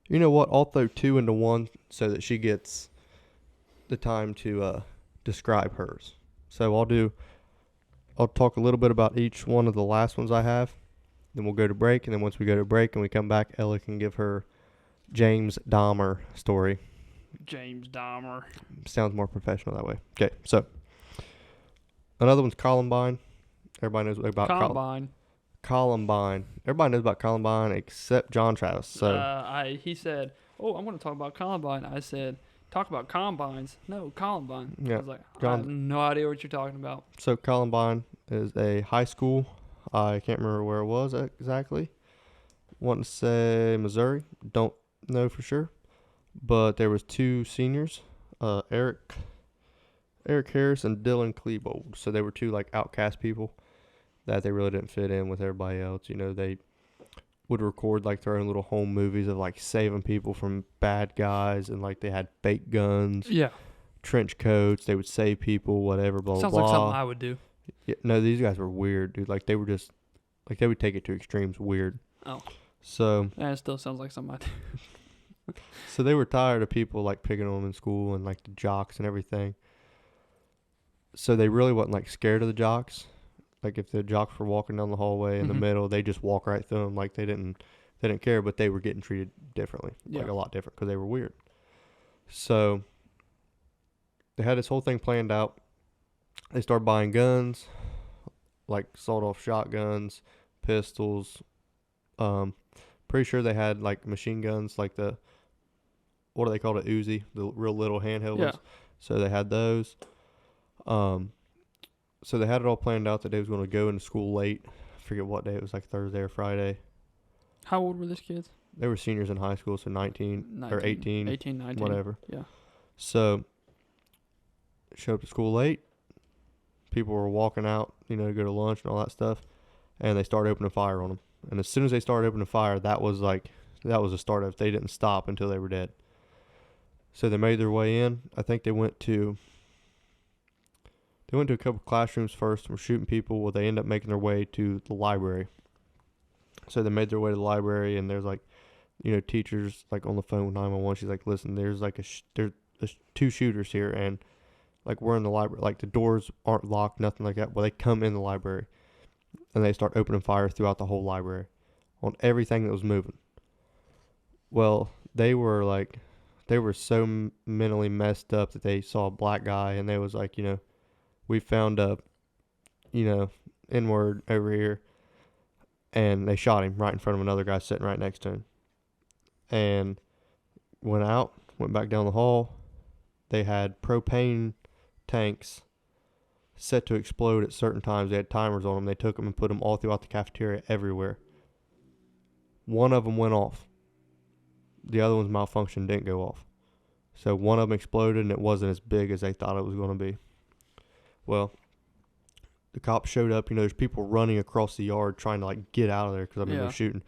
You know what? I'll throw two into one so that she gets the time to describe hers. So I'll talk a little bit about each one of the last ones I have. Then we'll go to break, and then once we go to break and we come back, Ella can give her James Dahmer story. James Dahmer. Sounds more professional that way. Okay, so another one's Columbine. Everybody knows about Columbine. Columbine. Everybody knows about Columbine except John Travis. So He said, "Oh, I'm going to talk about Columbine." I said, "Talk about combines." No, Columbine. Yeah, I was like, I John- have no idea what you're talking about. So Columbine is a high school. I can't remember where it was exactly. Want to say Missouri. Don't know for sure. But there was two seniors, Eric Harris and Dylan Klebold. So they were two like outcast people that they really didn't fit in with everybody else. You know, they would record like their own little home movies of like saving people from bad guys, and like they had fake guns, Yeah, trench coats. They would save people, whatever, blah sounds blah like blah. something I would do. Yeah, no, these guys were weird, dude. Like they were just, like they would take it to extremes, weird. Oh. So, That still sounds like something I do. so they were tired of people like picking on them in school and like the jocks and everything. So they really wasn't like scared of the jocks. Like if the jocks were walking down the hallway in the Mhm. middle, they just walk right through them. Like they didn't care, but they were getting treated differently, like Yeah. a lot different because they were weird. So they had this whole thing planned out. They started buying guns, like sawed-off shotguns, pistols. Pretty sure they had like machine guns, like what do they call it, Uzi, the real little handheld Yeah. ones. So they had those. So they had it all planned out that they was going to go into school late. I forget what day it was, like Thursday or Friday. How old were these kids? They were seniors in high school, so 19 or 18, 18, 19. whatever. Yeah. So showed up to school late. People were walking out, to go to lunch and all that stuff, and they started opening fire on them. And as soon as they started opening fire, that was the start of it. They didn't stop until they were dead. So they made their way in. I think they went to a couple classrooms first and were shooting people. Well, they ended up making their way to the library. So they made their way to the library, and there's like, teachers like on the phone with 911. She's like, "Listen, there's like there's two shooters here, and like we're in the library. Like the doors aren't locked, nothing like that. Well, they come in the library, and they start opening fire throughout the whole library on everything that was moving. Well, they were so mentally messed up that they saw a black guy, and they was like, we found a, N-word over here. And they shot him right in front of another guy sitting right next to him. And went back down the hall. They had propane tanks set to explode at certain times. They had timers on them. They took them and put them all throughout the cafeteria everywhere. One of them went off. The other one's malfunctioned, didn't go off. So one of them exploded, and it wasn't as big as they thought it was going to be. Well, the cops showed up. There's people running across the yard trying to like get out of there because Yeah. they're shooting.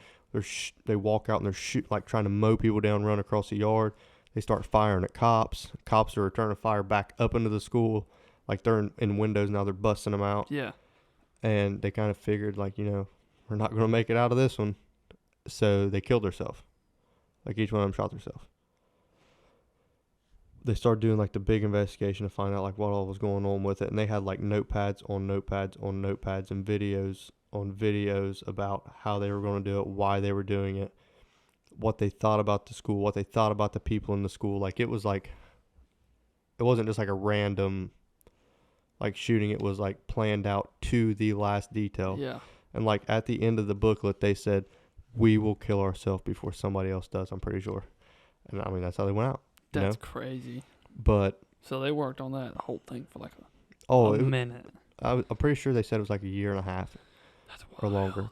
They walk out and they're trying to mow people down, run across the yard. They start firing at cops. Cops are returning fire back up into the school. Like, they're in windows now. They're busting them out. Yeah. And they kind of figured, like, we're not going to make it out of this one. So they killed themselves. Like, each one of them shot themselves. They started doing, like, the big investigation to find out, like, what all was going on with it. And they had, like, notepads on notepads on notepads and videos on videos about how they were going to do it, why they were doing it, what they thought about the school, what they thought about the people in the school. Like, it was, like, it wasn't just, like, a random, like, shooting. It was, like, planned out to the last detail. Yeah. And, like, at the end of the booklet, they said, we will kill ourselves before somebody else does, I'm pretty sure. And, I mean, that's how they went out. That's crazy. But So they worked on that whole thing for like a a minute. I'm pretty sure they said it was like a year and a half That's or wild. longer.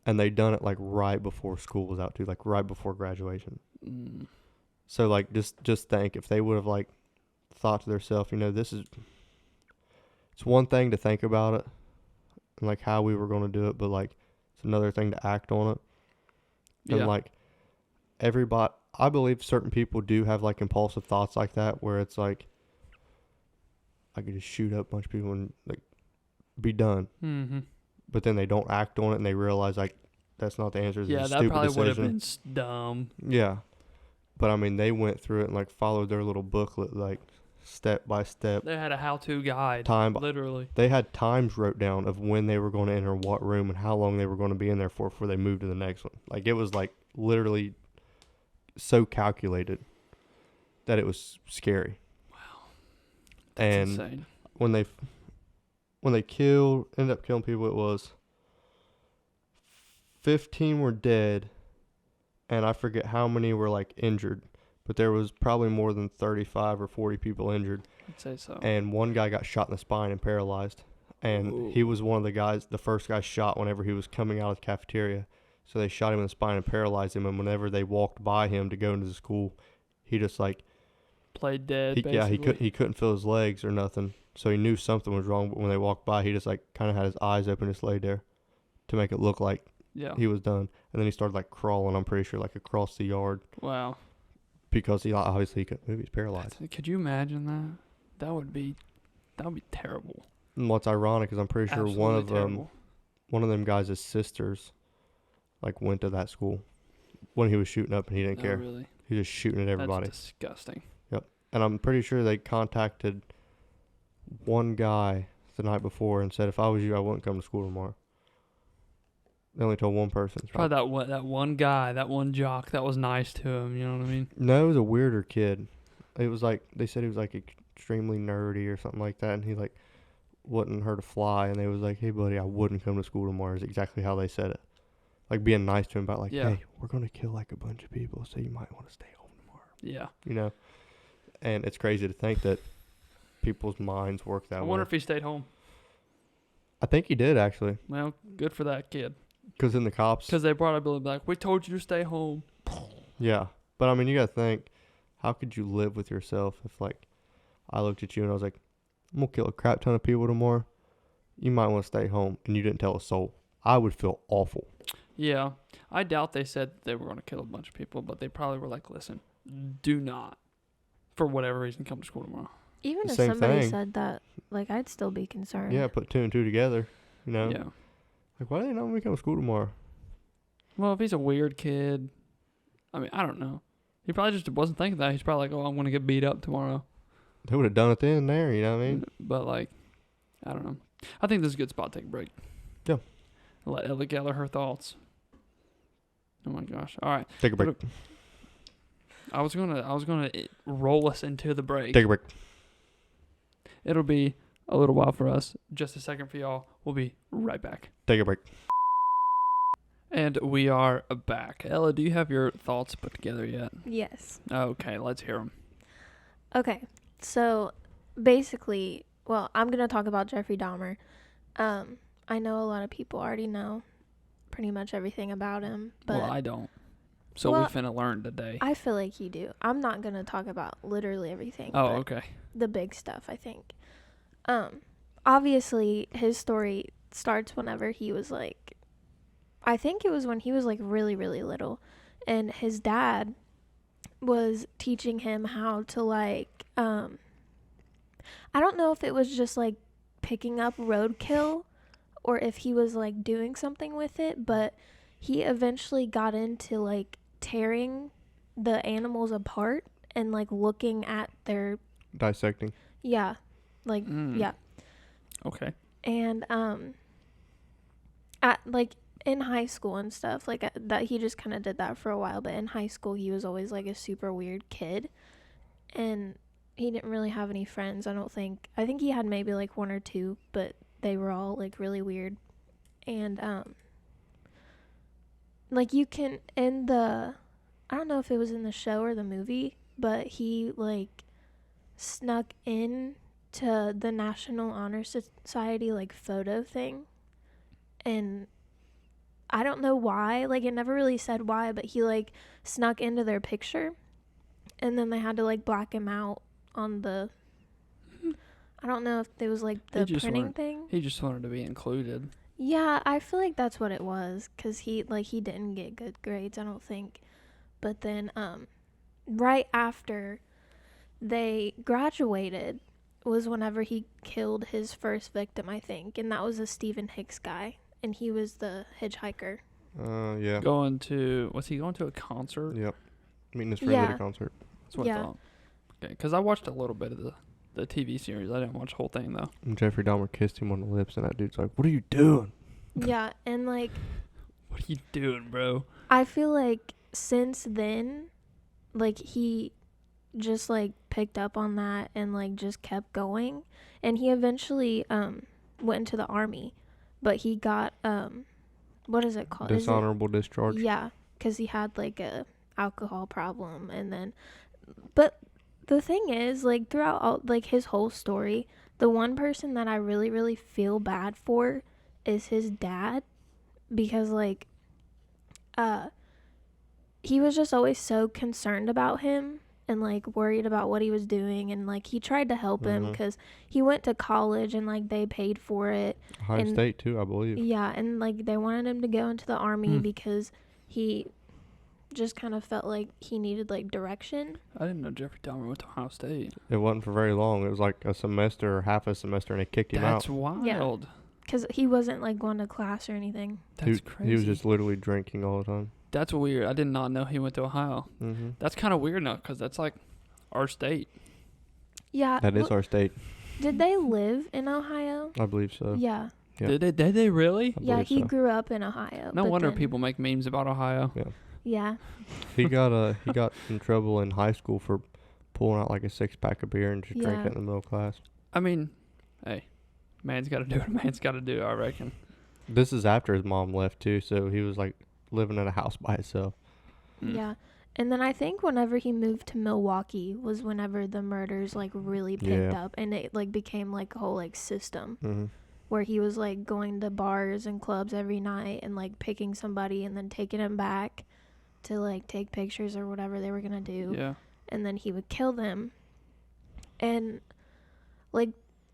And they done it like right before school was out too, like right before graduation. Mm. So like just think if they would have like thought to themselves, it's one thing to think about it and like how we were going to do it, but like it's another thing to act on it. And Yeah. like everybody, I believe certain people do have like impulsive thoughts like that where it's like I could just shoot up a bunch of people and like be done. Mm-hmm. But then they don't act on it and they realize like that's not the answer. It's Yeah, a that stupid probably would have decision. been dumb. Yeah. But I mean, they went through it and like followed their little booklet, like step by step, They had a how-to guide. time. Literally. They had times wrote down of when they were going to enter what room and how long they were going to be in there for before they moved to the next one. Like it was like literally so calculated that it was scary. Wow. That's and insane. when they ended up killing people, it was 15 were dead, and I forget how many were like injured, but there was probably more than 35 or 40 people injured. I'd say so. And one guy got shot in the spine and paralyzed, and he was one of the first guy shot whenever he was coming out of the cafeteria. So they shot him in the spine and paralyzed him, and whenever they walked by him to go into the school, he just like played dead. he couldn't feel his legs or nothing, so he knew something was wrong. But when they walked by, he just like kind of had his eyes open, just laid there, to make it look like he was done. And then he started like crawling. I'm pretty sure like across the yard. Wow. Because he obviously couldn't move. He's paralyzed. Could you imagine that? That would be terrible. And what's ironic is I'm pretty sure Absolutely one of them guys' sisters, like went to that school when he was shooting up, and he didn't care. Really? He was just shooting at everybody. That's disgusting. Yep. And I'm pretty sure they contacted one guy the night before and said, if I was you, I wouldn't come to school tomorrow. They only told one person. Probably that one guy, that one jock that was nice to him. You know what I mean? No, it was a weirder kid. It was like, they said he was like extremely nerdy or something like that, and he like wouldn't hurt a fly, and they was like, hey buddy, I wouldn't come to school tomorrow, is exactly how they said it. Like being nice to him about like, hey, we're going to kill like a bunch of people, so you might want to stay home tomorrow. Yeah. And it's crazy to think that people's minds work that way. I wonder if he stayed home. I think he did, actually. Well, good for that kid. Because in the cops. Because they brought up Billy back. We told you to stay home. Yeah. But I mean, you got to think, how could you live with yourself if like I looked at you and I was like, I'm going to kill a crap ton of people tomorrow. You might want to stay home, and you didn't tell a soul. I would feel awful. Yeah. I doubt they said they were going to kill a bunch of people, but they probably were like, listen, do not, for whatever reason, come to school tomorrow. Even if Same somebody thing. said that, like, I'd still be concerned. Yeah, put two and two together, Yeah. Like, why do they not want me to come to school tomorrow? Well, if he's a weird kid, I mean, I don't know. He probably just wasn't thinking that. He's probably like, oh, I'm going to get beat up tomorrow. They would have done it then there, you know what I mean? But, like, I don't know. I think this is a good spot to take a break. Yeah. Let Ellie gather her thoughts. Oh, my gosh. All right. Take a break. I was gonna roll us into the break. Take a break. It'll be a little while for us. Just a second for y'all. We'll be right back. Take a break. And we are back. Ella, do you have your thoughts put together yet? Yes. Okay, let's hear them. Okay. So, basically, well, I'm going to talk about Jeffrey Dahmer. I know a lot of people already know pretty much everything about him. But Well, I don't. So Well, we finna learn today. I feel like you do. I'm not going to talk about literally everything. Oh, but okay. the big stuff, I think. Obviously, his story starts whenever he was like, I think it was when he was like really, really little. And his dad was teaching him how to like I don't know if it was just like picking up roadkill or if he was like doing something with it, but he eventually got into like tearing the animals apart and like looking at their Dissecting. yeah, like yeah. Okay. And at like in high school and stuff like that he just kind of did that for a while, but in high school he was always like a super weird kid and he didn't really have any friends. I think he had maybe like one or two, but they were all like really weird. And like you can in the I don't know if it was in the show or the movie, but he like snuck in to the National Honor Society like photo thing, and I don't know why, like it never really said why, but he like snuck into their picture and then they had to like black him out on the I don't know if it was like the printing thing. He just wanted to be included. Yeah, I feel like that's what it was, cuz he didn't get good grades, I don't think. But then right after they graduated was whenever he killed his first victim, I think, and that was a Stephen Hicks guy, and he was the hitchhiker. Yeah. Was he going to a concert? Yep. Meeting his friend at a concert. That's what I thought. Okay, because I watched a little bit of the TV series. I didn't watch the whole thing, though. And Jeffrey Dahmer kissed him on the lips, and that dude's like, "What are you doing?" Yeah, and like... What are you doing, bro? I feel like since then, like, he just, like, picked up on that and, like, just kept going. And he eventually went into the army. But he got, what is it called? Dishonorable discharge. Yeah, because he had, like, a alcohol problem. And then... But the thing is, like, throughout all, like, his whole story, the one person that I really, really feel bad for is his dad. Because, like, he was just always so concerned about him and like worried about what he was doing, and like he tried to help him because he went to college and like they paid for it. Ohio State too, I believe. Yeah, and like they wanted him to go into the army because he just kind of felt like he needed like direction. I didn't know Jeffrey Dahmer went to Ohio State. It wasn't for very long. It was like a semester or half a semester, and they kicked him out. That's wild. Yeah. Because he wasn't like going to class or anything. That's crazy. He was just literally drinking all the time. That's weird. I did not know he went to Ohio. Mm-hmm. That's kind of weird now because that's like our state. Yeah. That is our state. Did they live in Ohio? I believe so. Yeah. Yeah. Did they really? Yeah, he grew up in Ohio. No wonder people make memes about Ohio. Yeah. Yeah. He got in trouble in high school for pulling out like a 6-pack of beer and just drinking it in the middle of class. I mean, hey, man's got to do what a man's got to do, I reckon. This is after his mom left too, so he was like living in a house by himself. Yeah. And then I think whenever he moved to Milwaukee was whenever the murders like really picked up, and it like became like a whole like system where he was like going to bars and clubs every night and like picking somebody and then taking him back to like take pictures or whatever they were gonna do. Yeah. And then he would kill them. And like,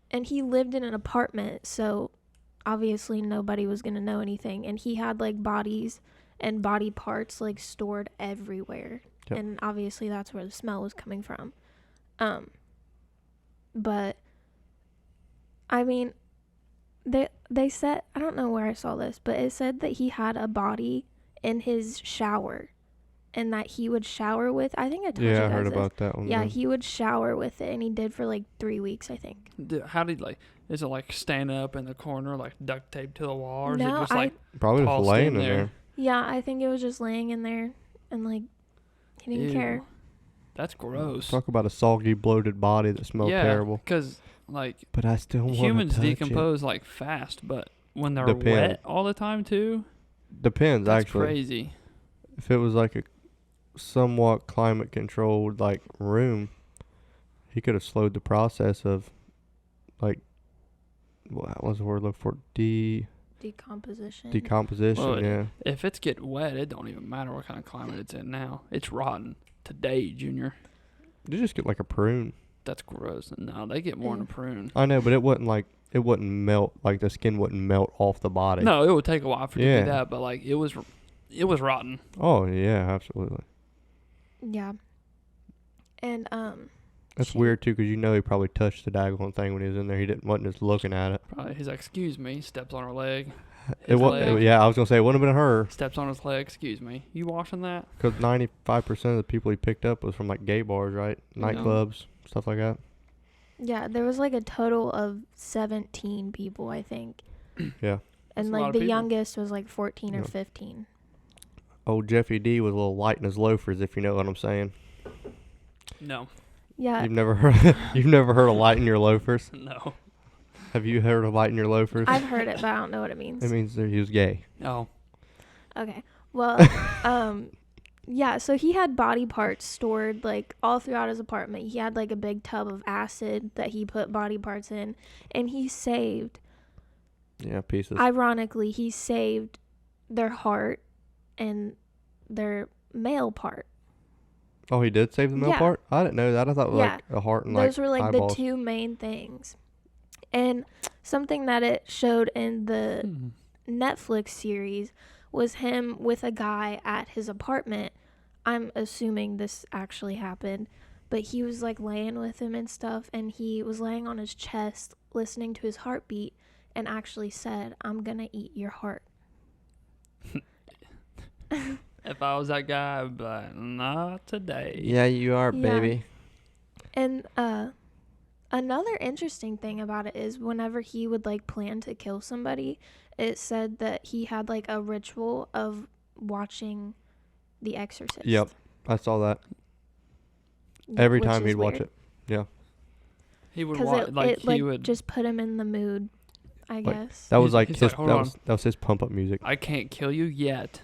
and he lived in an apartment, so obviously nobody was gonna know anything. And he had like bodies and body parts like stored everywhere. Yep. And obviously that's where the smell was coming from. But I mean, they said, I don't know where I saw this, but it said that he had a body in his shower and that he would shower with. I think I told you guys I heard this. about that one. Yeah, he would shower with it, and he did for like 3 weeks, I think. How did is it like stand up in the corner, like duct tape to the wall, or is it No, just like probably just tossed laying in in there? Yeah, I think it was just laying in there, and like he didn't care. That's gross. Talk about a soggy, bloated body that smelled terrible. Because like but I still want humans to decompose like fast, but when they're wet all the time too. Depends, that's actually. Crazy. If it was like a somewhat climate controlled like room, he could have slowed the process of like what was the word look for? Decomposition. Decomposition, yeah. If it's getting wet, it don't even matter what kind of climate it's in now. It's rotten today, Junior. You just get like a prune. That's gross. No, they get more than a prune. I know, but it wouldn't melt, like the skin wouldn't melt off the body. No, it would take a while for it to do that, but like it was rotten. Oh yeah, absolutely. Yeah. And That's she- weird too, 'cause you know he probably touched the daggone thing when he was in there. He wasn't just looking at it. Probably he's like, excuse me, steps on her leg. It His was, leg. yeah, I was gonna say it wouldn't have been her, Steps on his leg, excuse me. You washing that? 'cause 95% of the people he picked up was from like gay bars, right? Yeah. Nightclubs, stuff like that. Yeah, there was like a total of 17 people, I think. Yeah. And That's a lot like of the people. youngest was like 14 or Yeah. 15. Old Jeffy D was a little light in his loafers, if you know what I'm saying. No. Yeah. You've never heard of light in your loafers? No. Have you heard of light in your loafers? I've heard it, but I don't know what it means. It means that he was gay. No. Okay. Well, yeah, so he had body parts stored like all throughout his apartment. He had like a big tub of acid that he put body parts in, and he saved, Yeah, pieces. ironically, he saved their heart and their male part. Oh, he did save the male Yeah. part? I didn't know that. I thought it was Yeah. like a heart and Those like were like eyeballs. the two main things. And something that it showed in the Hmm. Netflix series was him with a guy at his apartment. I'm assuming this actually happened, but he was like laying with him and stuff, and he was laying on his chest listening to his heartbeat and actually said, "I'm gonna eat your heart." If I was that guy, I'd be like, not today. Yeah, you are, Yeah. baby. And another interesting thing about it is whenever he would like plan to kill somebody, it said that he had like a ritual of watching The Exorcist. Yep, I saw that. Every which time is he'd watch weird. it. He would Because watch, like, it he like would. just put him in the mood, I Like, guess. That was He's- like he's his. like, "Hold that on. was his pump up music. I can't kill you yet.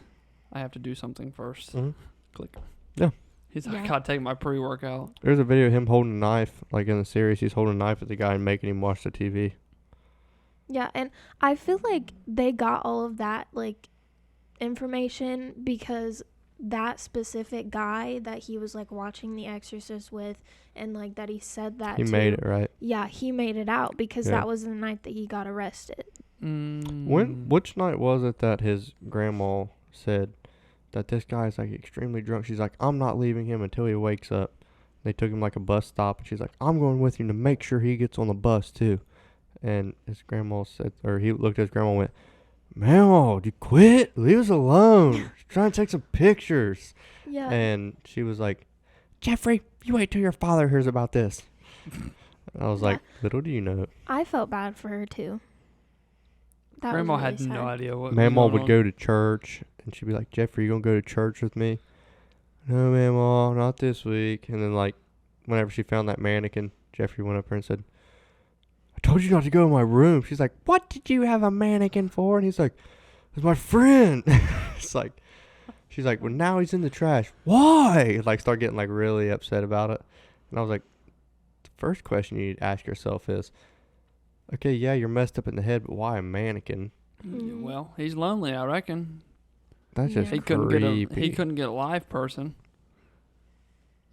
I have to do something first. Mhm. Click. Yeah. He's like, Yeah. I gotta take my pre-workout. There's a video of him holding a knife, like in the series. He's holding a knife at the guy and making him watch the TV. Yeah, and I feel like they got all of that like information because that specific guy that he was like watching The Exorcist with, and like that he said that He to, made it right. Yeah, he made it out because Yeah. that was the night that he got arrested. Which night was it that his grandma said that this guy is like extremely drunk? She's like, I'm not leaving him until he wakes up. They took him like a bus stop, and she's like, I'm going with him to make sure he gets on the bus too. And his grandma said, or he looked at his grandma and went, Mama, you quit? Leave us alone. She's trying to take some pictures. Yeah. And she was like, Jeffrey, you wait till your father hears about this. I was Yeah. like, little do you know. I felt bad for her too. That was Grandma really had sad. no idea what. Mama was would going go to church, and she'd be like, Jeffrey, you gonna go to church with me? No, Mama, not this week. And then, like, whenever she found that mannequin, Jeffrey went up her and said, I told you not to go in my room. She's like, what did you have a mannequin for? And he's like, it's my friend. It's like, she's like, well, now he's in the trash. Why? Like, start getting, like, really upset about it. And I was like, the first question you need to ask yourself is, okay, yeah, you're messed up in the head, but why a mannequin? on. Mhm. Well, he's lonely, I reckon. That's Yeah. just He creepy. couldn't get a live person,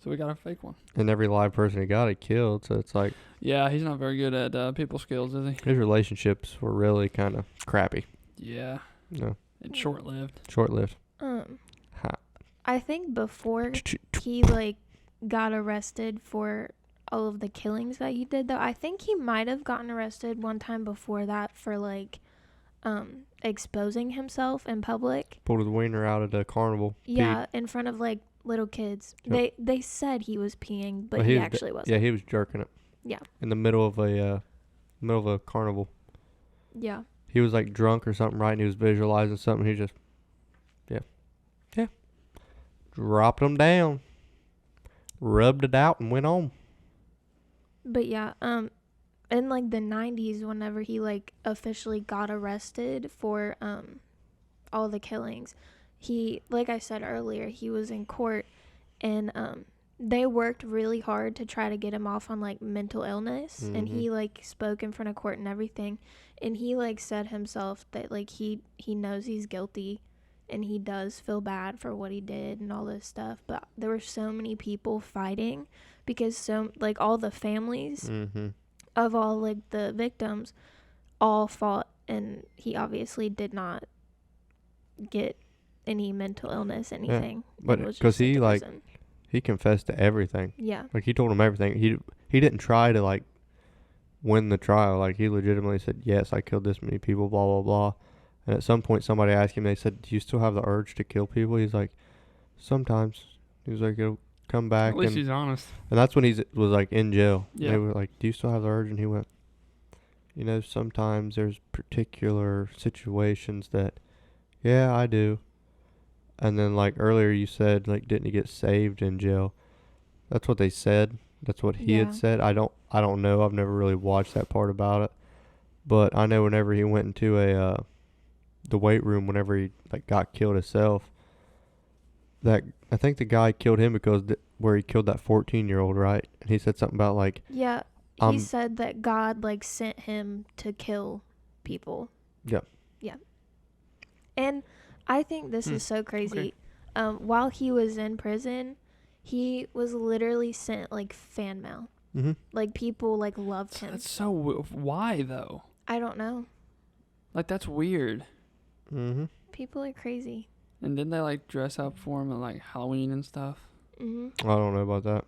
so we got a fake one. And every live person he got, he killed. So it's like Yeah, he's not very good at people skills, is he? his relationships were really kind of crappy. Yeah, No, it's short-lived. short-lived. Ha. I think before he like got arrested for all of the killings that he did, though, I think he might have gotten arrested one time before that for like exposing himself in public. Pulled his wiener out at a carnival. Yeah, in front of like little kids. Yep. They said he was peeing, but Well, he was actually wasn't. Yeah, he was jerking it. Yeah. In the middle of a carnival. Yeah. He was like drunk or something, right? And he was visualizing something. He just, yeah, dropped him down, rubbed it out, and went on. But yeah, in like the 90s, whenever he like officially got arrested for all the killings, he, like I said earlier, he was in court, and they worked really hard to try to get him off on like mental illness, and Mhm. he like spoke in front of court and everything, and he like said himself that like he knows he's guilty, and he does feel bad for what he did and all this stuff, but there were so many people fighting because so like all the families Mm-hmm. of all like the victims all fought, and he obviously did not get any mental illness, anything. But It was because just sent he to like prison. he confessed to everything. Yeah. Like, he told him everything. He didn't try to, like, win the trial. Like, he legitimately said, yes, I killed this many people, blah, blah, blah. And at some point, somebody asked him, they said, do you still have the urge to kill people? He's like, sometimes. He was like, it'll come back. At least and he's honest. that's when he was, like, in jail. Yeah. They were like, do you still have the urge? And he went, you know, sometimes there's particular situations that, yeah, I do. And then, like, earlier you said, like, didn't he get saved in jail? That's what they said. That's what he Yeah. had said. I don't know. I've never really watched that part about it. But I know whenever he went into the weight room, whenever he, like, got killed himself, that I think the guy killed him because where he killed that 14-year-old, right? And he said something about, like, Yeah. He said that God, like, sent him to kill people. Yeah. Yeah. And I think this is so crazy. Okay. While he was in prison, he was literally sent, like, fan mail. Mm-hmm. Like, people, like, loved him. That's so why though? I don't know. Like, that's weird. Mm-hmm. People are crazy. And didn't they, like, dress up for him at, like, Halloween and stuff? Mm-hmm. I don't know about that.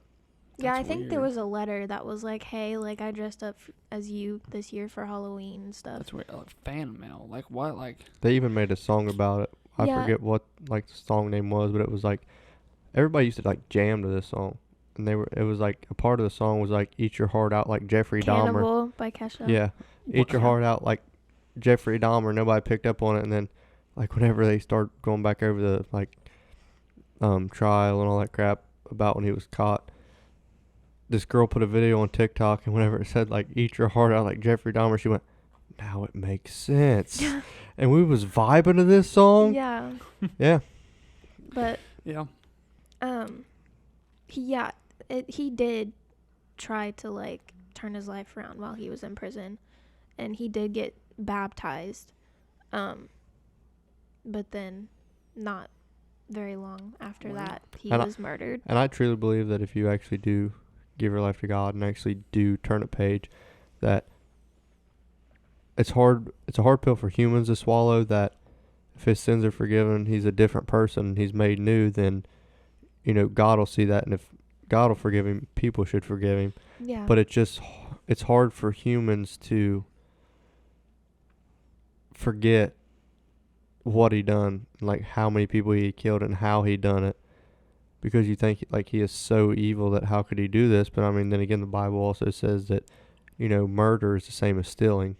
Yeah, I That's think there weird. was a letter that was like, hey, like, I dressed up as you this year for Halloween and stuff. That's weird. Like, fan mail. Like, what? Like, They even made a song about it. I Yeah. forget what, like, the song name was, but it was like everybody used to, like, jam to this song, and it was like a part of the song was like "Eat Your Heart Out" like Jeffrey Dahmer. Cannibal by Kesha. Yeah, eat your Yeah. heart out like Jeffrey Dahmer. Nobody picked up on it, and then, like, whenever they start going back over the, like, trial and all that crap about when he was caught, this girl put a video on TikTok, and whenever it said, like, "Eat your heart out like Jeffrey Dahmer," she went, "Now it makes sense." And we was vibing to this song. Yeah. Yeah. But yeah. he did try to, like, turn his life around while he was in prison, and he did get baptized, but then not very long after Wow. that he And was murdered. And I truly believe that if you actually do give your life to God and actually do turn a page, that it's a hard pill for humans to swallow, that if his sins are forgiven, he's a different person, he's made new, then, you know, God will see that, and if God will forgive him, people should forgive him. Yeah. But it's hard for humans to forget what he done, like how many people he killed and how he done it, because you think, like, he is so evil that how could he do this? But I mean, then again, the Bible also says that, you know, murder is the same as stealing.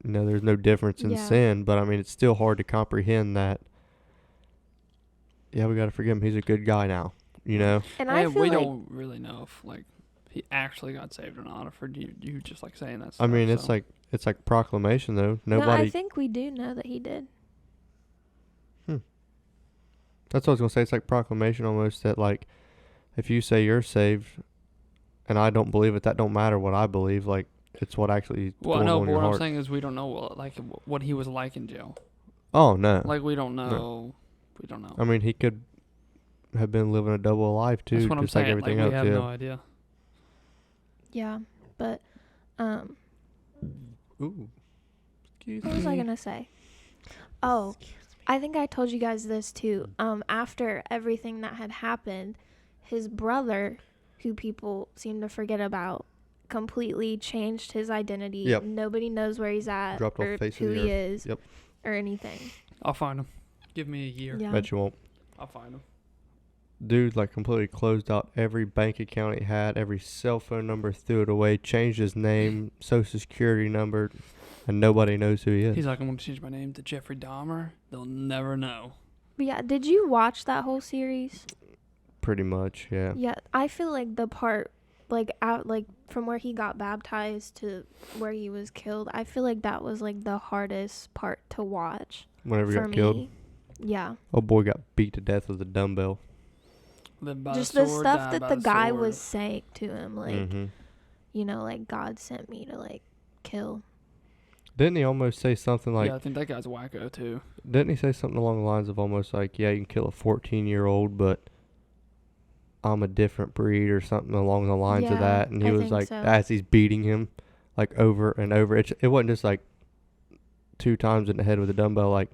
You know, there's no difference in Yeah. sin, but I mean, it's still hard to comprehend that. Yeah, we got to forgive him. He's a good guy now, you know? And I And feel we like don't really know if, like, he actually got saved or not. Or you just, like, saying that stuff. I mean, it's so. like proclamation, though. no, I Nobody, think we do know that he did. that's what I was going to say. It's like proclamation almost, that, like, if you say you're saved and I don't believe it, that don't matter what I believe. Like, it's what actually Well, going no, on in but your what I'm heart. saying is we don't know, like, what he was like in jail. Oh, no. Like, we don't know. We don't know. I mean, he could have been living a double life, too, That's what I'm just like saying. everything Like, we else. have Yeah. no idea. Yeah. But Ooh. Excuse what was I me. gonna say? Oh, I think I told you guys this too. After everything that had happened, his brother, who people seem to forget about, completely changed his identity. Yep. Nobody knows where he's at Dropped off or the face of who the he earth. is Yep. or anything. I'll find him. Give me a year. Yeah. Bet you won't. I'll find him. Dude, like, completely closed out every bank account he had, every cell phone number, threw it away, changed his name, social security number, and nobody knows who he is. He's like, I'm going to change my name to Jeffrey Dahmer. They'll never know. But yeah, did you watch that whole series? Pretty much, yeah. Yeah, I feel like the part like from where he got baptized to where he was killed, I feel like that was like the hardest part to watch Whenever he for got me. killed. Yeah. Oh boy, got beat to death with a dumbbell. Lived by Just the the sword, stuff died that by the guy sword. was saying to him, like, Mm-hmm. you know, like, God sent me to, like, kill. Didn't he almost say something like, yeah, I think that guy's wacko too. didn't he say something along the lines of almost like, yeah, you can kill a 14-year-old, but I'm a different breed, or something along the lines Yeah, of that? And he I was think like, so. as he's beating him, like, over and over. It wasn't just like 2 times in the head with a dumbbell. Like,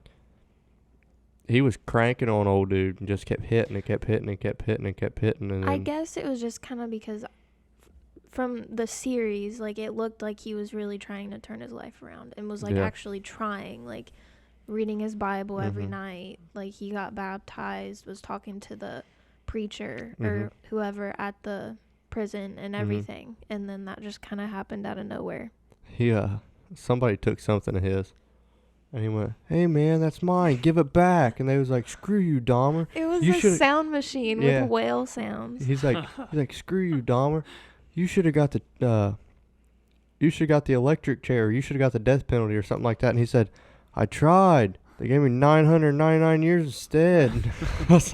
he was cranking on old dude and just kept hitting and kept hitting and kept hitting and kept hitting. And then, I guess it was just kind of because from the series, like, it looked like he was really trying to turn his life around and was, like, Yeah. actually trying, like, reading his Bible every Mhm. night. Like, he got baptized, was talking to the preacher Mhm. or whoever at the prison and Mhm. everything. And then that just kind of happened out of nowhere. he somebody took something of his, and he went, "Hey man, that's mine. Give it back." And they was like, "Screw you, Dahmer." It was You a shoulda- sound machine Yeah. with whale sounds. He's like, "Screw you, Dahmer. You should have got the electric chair. You should have got the death penalty or something like that." And he said, "I tried. They gave me 999 years instead." I was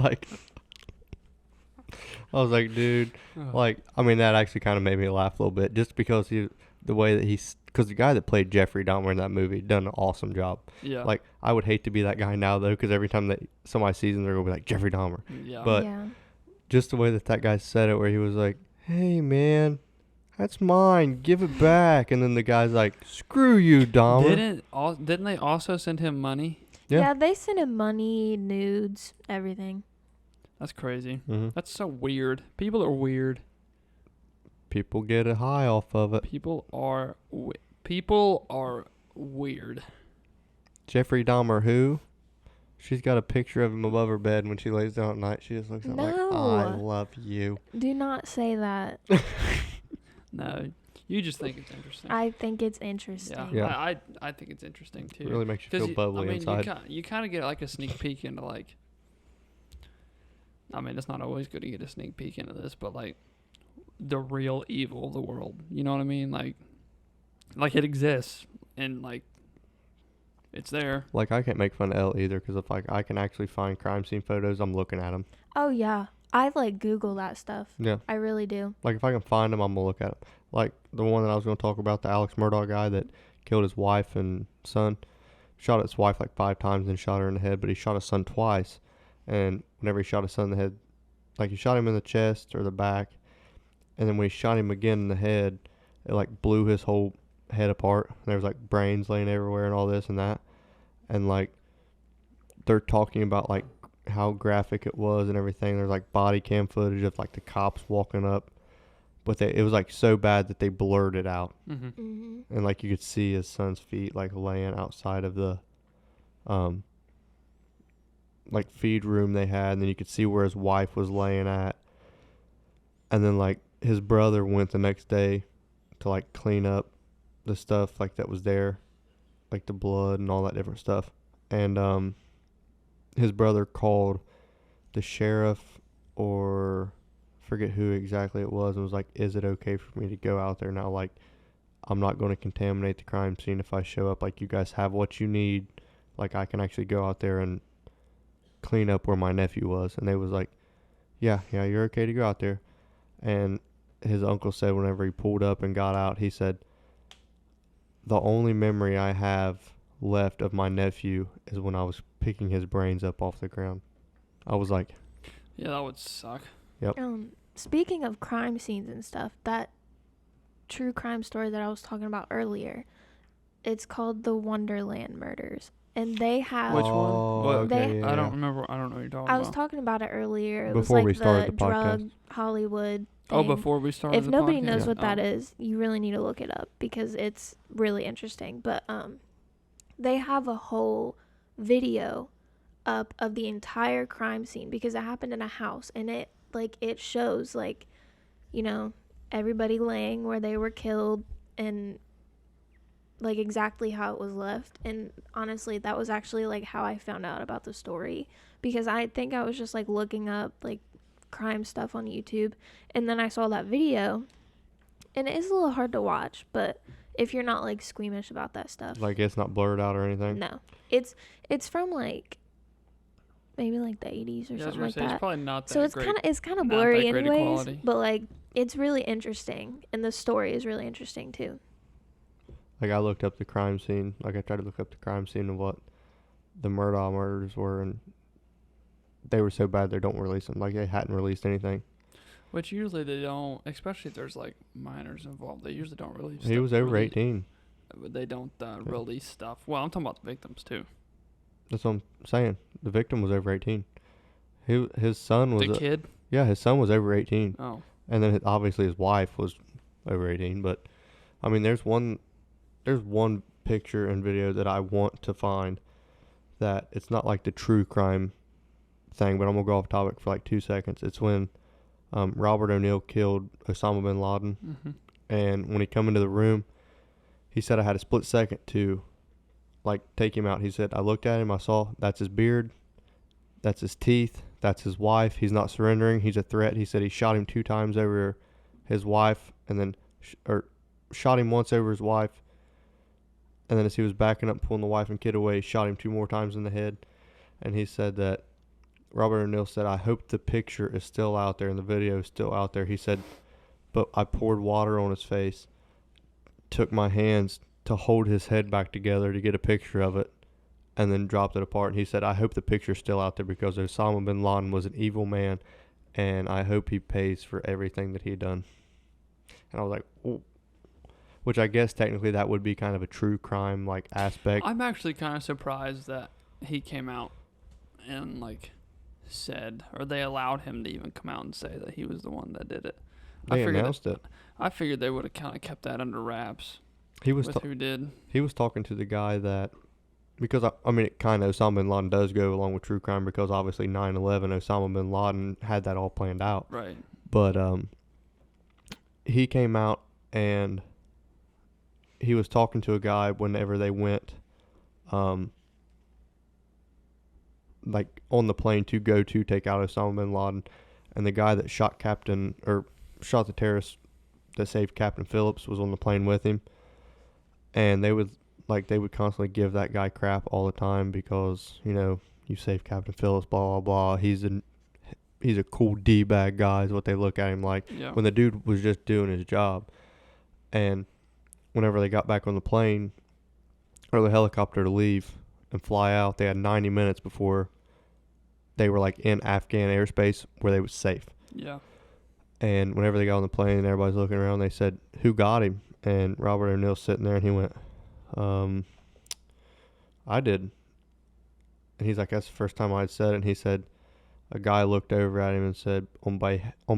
like, dude, like, I mean, that actually kind of made me laugh a little bit, just because the way that because the guy that played Jeffrey Dahmer in that movie done an awesome job. Yeah. Like, I would hate to be that guy now though, because every time that somebody sees him, they're gonna be like, Jeffrey Dahmer. Yeah. But yeah. just the way that guy said it, where he was like, "Hey man, that's mine. Give it back." And then the guy's like, "Screw you, Dahmer." Didn't they also send him money? Yeah. Yeah, they sent him money, nudes, everything. That's crazy. Mm-hmm. That's so weird. People are weird. People get a high off of it. People are weird. Jeffrey Dahmer, who? She's got a picture of him above her bed when she lays down at night. She just looks at him like, No. "I love you." Do not say that. No, you just think it's interesting. I think it's interesting. Yeah. I think it's interesting too. It really makes you feel bubbly inside. You kind of get like a sneak peek into like. I mean, it's not always good to get a sneak peek into this, but like the real evil of the world. You know what I mean? Like it exists and like it's there. Like, I can't make fun of Elle either, because if I can actually find crime scene photos, I'm looking at them. Oh, yeah. I, like, Google that stuff. Yeah. I really do. Like, if I can find them, I'm going to look at them. Like, the one that I was going to talk about, the Alex Murdaugh guy that killed his wife and son. Shot his wife like 5 times and shot her in the head, but he shot his son twice. And whenever he shot his son in the head, like, he shot him in the chest or the back, and then when he shot him again in the head, it, like, blew his whole head apart. And there was, like, brains laying everywhere and all this and that. And, like, they're talking about, like, how graphic it was and everything. There's, like, body cam footage of, like, the cops walking up. But it was, like, so bad that they blurred it out. Mm-hmm. Mm-hmm. And, like, you could see his son's feet, like, laying outside of the, like, feed room they had. And then you could see where his wife was laying at. And then, like, his brother went the next day to, like, clean up the stuff, like, that was there. Like, the blood and all that different stuff. And, his brother called the sheriff, or forget who exactly it was, and was like, "Is it okay for me to go out there now? Like, I'm not going to contaminate the crime scene if I show up. Like, you guys have what you need. Like, I can actually go out there and clean up where my nephew was." And they was like, yeah, you're okay to go out there. And his uncle said whenever he pulled up and got out, he said, "The only memory I have left of my nephew is when I was picking his brains up off the ground." I was like, Yeah, that would suck. Speaking of crime scenes and stuff, that true crime story that I was talking about earlier, it's called the Wonderland Murders. And they have... Which one? What? Okay, They- I don't remember. I don't know what you're talking I about. was talking about it earlier. It Before was we like started the drug podcast. Hollywood Oh, thing. before we started If the nobody podcast? knows what that Oh. is, you really need to look it up because it's really interesting. But they have a whole video up of the entire crime scene because it happened in a house, and it shows, like, you know, everybody laying where they were killed and like exactly how it was left. And honestly, that was actually like how I found out about the story, because I think I was just like looking up like crime stuff on YouTube, and then I saw that video, and it is a little hard to watch, but if you're not like squeamish about that stuff, like, it's not blurred out or anything. no, it's from like maybe like the 80s or Yeah, I was something gonna like say, it's that. probably not that So it's great. kind of not blurry that great a anyways, quality. but like it's really interesting, and the story is really interesting too. Like, I looked up the crime scene. Like, I tried to look up the crime scene of what the Murdaugh murders were, and they were so bad they don't release them. Like, they hadn't released anything. Which usually they don't, especially if there's like minors involved. They usually don't release. He was over 18. They don't release stuff. Well, I'm talking about the victims too. That's what I'm saying. The victim was over 18. His son was The kid? yeah, his son was over 18, Oh. and then obviously his wife was over 18. But I mean, there's one picture and video that I want to find that it's not like the true crime thing, but I'm gonna go off topic for like 2 seconds. It's when Robert O'Neill killed Osama bin Laden, Mm-hmm. and when he come into the room, he said I had a split second to like take him out. He said I looked at him, I saw that's his beard, that's his teeth, that's his wife. He's not surrendering. He's a threat. He said he shot him 2 times over his wife, and then shot him once over his wife, and then as he was backing up, pulling the wife and kid away, he shot him 2 more times in the head. And he said that Robert O'Neill said, I hope the picture is still out there and the video is still out there. He said, but I poured water on his face, took my hands to hold his head back together to get a picture of it, and then dropped it apart. And he said, I hope the picture's still out there because Osama bin Laden was an evil man, and I hope he pays for everything that he had done. And I was like, oh. Which I guess technically that would be kind of a true crime like aspect. I'm actually kind of surprised that he came out and like said, or they allowed him to even come out and say that he was the one that did it. They announced it. I figured they would have kind of kept that under wraps. He was who did. He was talking to the guy that, because I mean, it kind of Osama bin Laden does go along with true crime because obviously 9/11, Osama bin Laden had that all planned out. Right. But he came out and he was talking to a guy whenever they went, like on the plane to go to take out Osama bin Laden, and the guy that shot the terrorist that saved Captain Phillips was on the plane with him, and they would constantly give that guy crap all the time because, you know, you saved Captain Phillips, blah blah blah. He's a cool D-bag guy is what they look at him like. Yeah. When the dude was just doing his job. And whenever they got back on the plane or the helicopter to leave and fly out, they had 90 minutes before they were like in Afghan airspace where they was safe. Yeah. And whenever they got on the plane and everybody's looking around, they said, who got him? And Robert O'Neill's sitting there and he went, I did. And he's like, that's the first time I'd said it. And he said, a guy looked over at him and said, on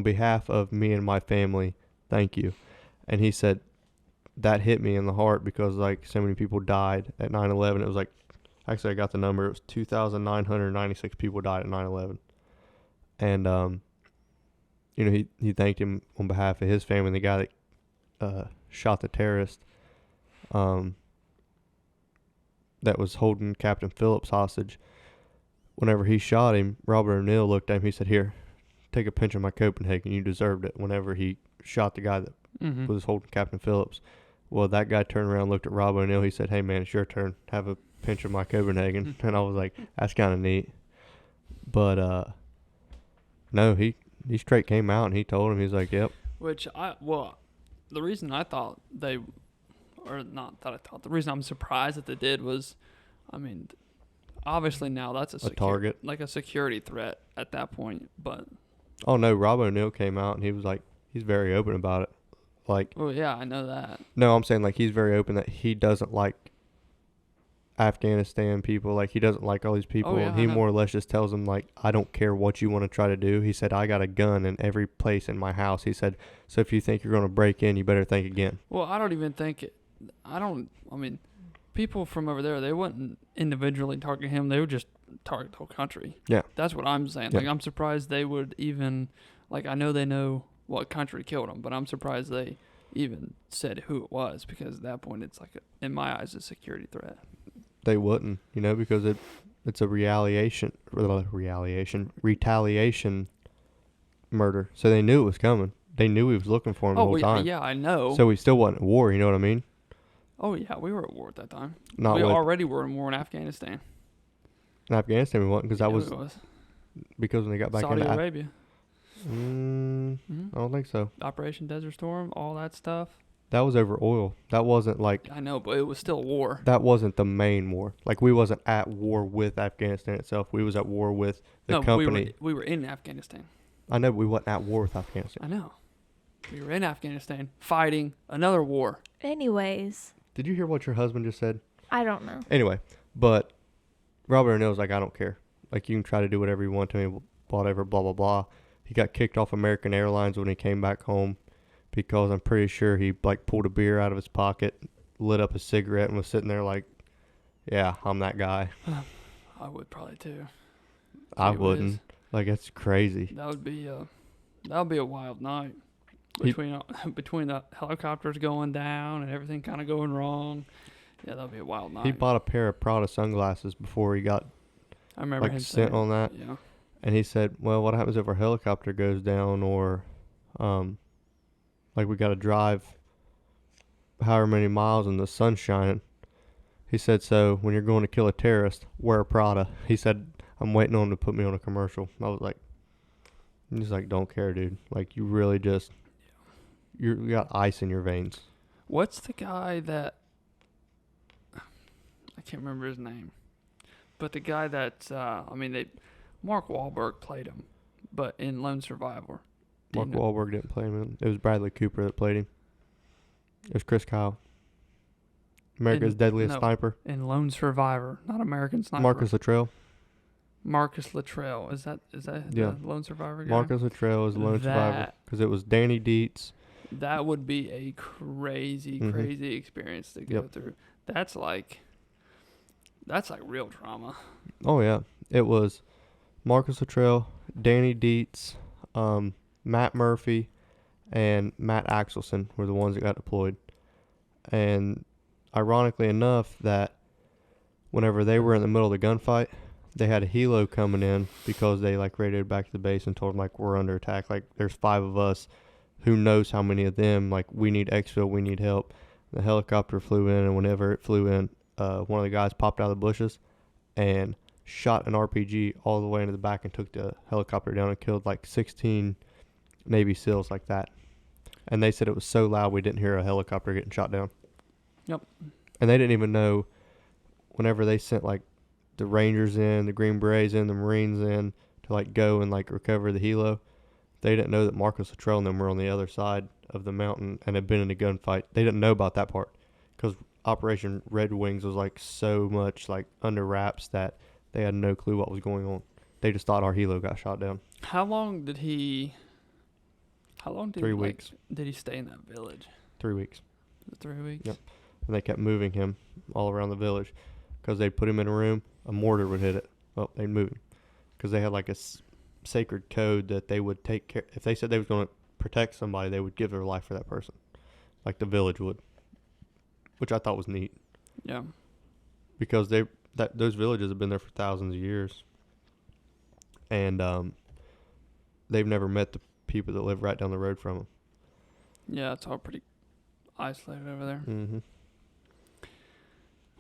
behalf of me and my family, thank you. And he said, that hit me in the heart because like so many people died at 9/11. It was like, actually I got the number. It was 2,996 people died at 9/11. And, you know, he thanked him on behalf of his family, the guy that shot the terrorist that was holding Captain Phillips hostage. Whenever he shot him, Robert O'Neill looked at him. He said, here, take a pinch of my Copenhagen. You deserved it. Whenever he shot the guy that was holding Captain Phillips. Well, that guy turned around and looked at Rob O'Neill. He said, hey, man, it's your turn. Have a pinch of my Copenhagen. And I was like, that's kind of neat. But, no, he straight came out and he told him, he's like, yep. The reason I thought the reason I'm surprised that they did was, I mean, obviously now that's a target. Like a security threat at that point. But oh, no, Rob O'Neill came out and he was like, he's very open about it. Like, oh yeah, I know that. No, I'm saying like he's very open that he doesn't like Afghanistan people. Like he doesn't like all these people. Oh, yeah, and he more or less just tells them like, I don't care what you want to try to do. He said, I got a gun in every place in my house. He said, so if you think you're going to break in, you better think again. Well, I don't even think I mean, people from over there, they wouldn't individually target him. They would just target the whole country. Yeah. That's what I'm saying. Yeah. Like, I'm surprised they would even, like, I know they know what country killed him, but I'm surprised they even said who it was because at that point it's like, in my eyes, a security threat. They wouldn't, you know, because it's a retaliation murder. So they knew it was coming. They knew he was looking for him the whole time. Yeah, I know. So we still wasn't at war, you know what I mean? Oh, yeah, we were at war at that time. We already were in war in Afghanistan. In Afghanistan we wasn't because that was it was because when they got back Saudi into Arabia. I don't think so. Operation Desert Storm, all that stuff. That was over oil. That wasn't like... I know, but it was still war. That wasn't the main war. Like, we wasn't at war with Afghanistan itself. We was at war with the company. We were in Afghanistan. I know, but we wasn't at war with Afghanistan. I know. We were in Afghanistan fighting another war. Anyways. Did you hear what your husband just said? I don't know. Anyway, but Robert O'Neill's like, I don't care. Like, you can try to do whatever you want to me, whatever, blah, blah, blah. He got kicked off American Airlines when he came back home because I'm pretty sure he, like, pulled a beer out of his pocket, lit up a cigarette, and was sitting there like, yeah, I'm that guy. I would probably too. I Gee wouldn't. whiz. Like, it's crazy. That would be a wild night. Between the helicopters going down and everything kind of going wrong. Yeah, that'd be a wild night. He bought a pair of Prada sunglasses before he got I remember him sent saying, on that. Yeah. And he said, well, what happens if our helicopter goes down or like we got to drive however many miles and the sun's shining? He said, so when you're going to kill a terrorist, wear a Prada. He said, I'm waiting on him to put me on a commercial. I was like, he's like, don't care, dude. Like, you really just, you got ice in your veins. What's the guy that, I can't remember his name, but the guy that, Mark Wahlberg played him, but in Lone Survivor. Mark Wahlberg didn't play him. It was Bradley Cooper that played him. It was Chris Kyle. America's Deadliest Sniper. In Lone Survivor, not American Sniper. Marcus Luttrell. Marcus Luttrell. Is that Yeah. the Lone Survivor guy? Marcus Luttrell is Lone Survivor. Because it was Danny Dietz. That would be a crazy, crazy experience to go through. That's like real trauma. Oh, yeah. It was Marcus Luttrell, Danny Dietz, Matt Murphy, and Matt Axelson were the ones that got deployed. And ironically enough, that whenever they were in the middle of the gunfight, they had a helo coming in because they like radioed back to the base and told them like, we're under attack. Like, there's 5 of us. Who knows how many of them? Like, we need exfil. We need help. The helicopter flew in, and whenever it flew in, one of the guys popped out of the bushes and shot an RPG all the way into the back and took the helicopter down and killed like 16 Navy SEALs like that. And they said it was so loud we didn't hear a helicopter getting shot down. Yep. And they didn't even know whenever they sent like the Rangers in, the Green Berets in, the Marines in to like go and like recover the helo. They didn't know that Marcus Luttrell and them were on the other side of the mountain and had been in a gunfight. They didn't know about that part because Operation Red Wings was like so much like under wraps that they had no clue what was going on. They just thought our helo got shot down. How long did 3 weeks. Did he stay in that village? 3 weeks. 3 weeks? Yep. And they kept moving him all around the village because they'd put him in a room, a mortar would hit it. Well, they'd move him because they had like a sacred code that they would take care. If they said they was going to protect somebody, they would give their life for that person, like the village would, which I thought was neat. Yeah. Because those villages have been there for thousands of years, and they've never met the people that live right down the road from them. Yeah, it's all pretty isolated over there. Mm-hmm.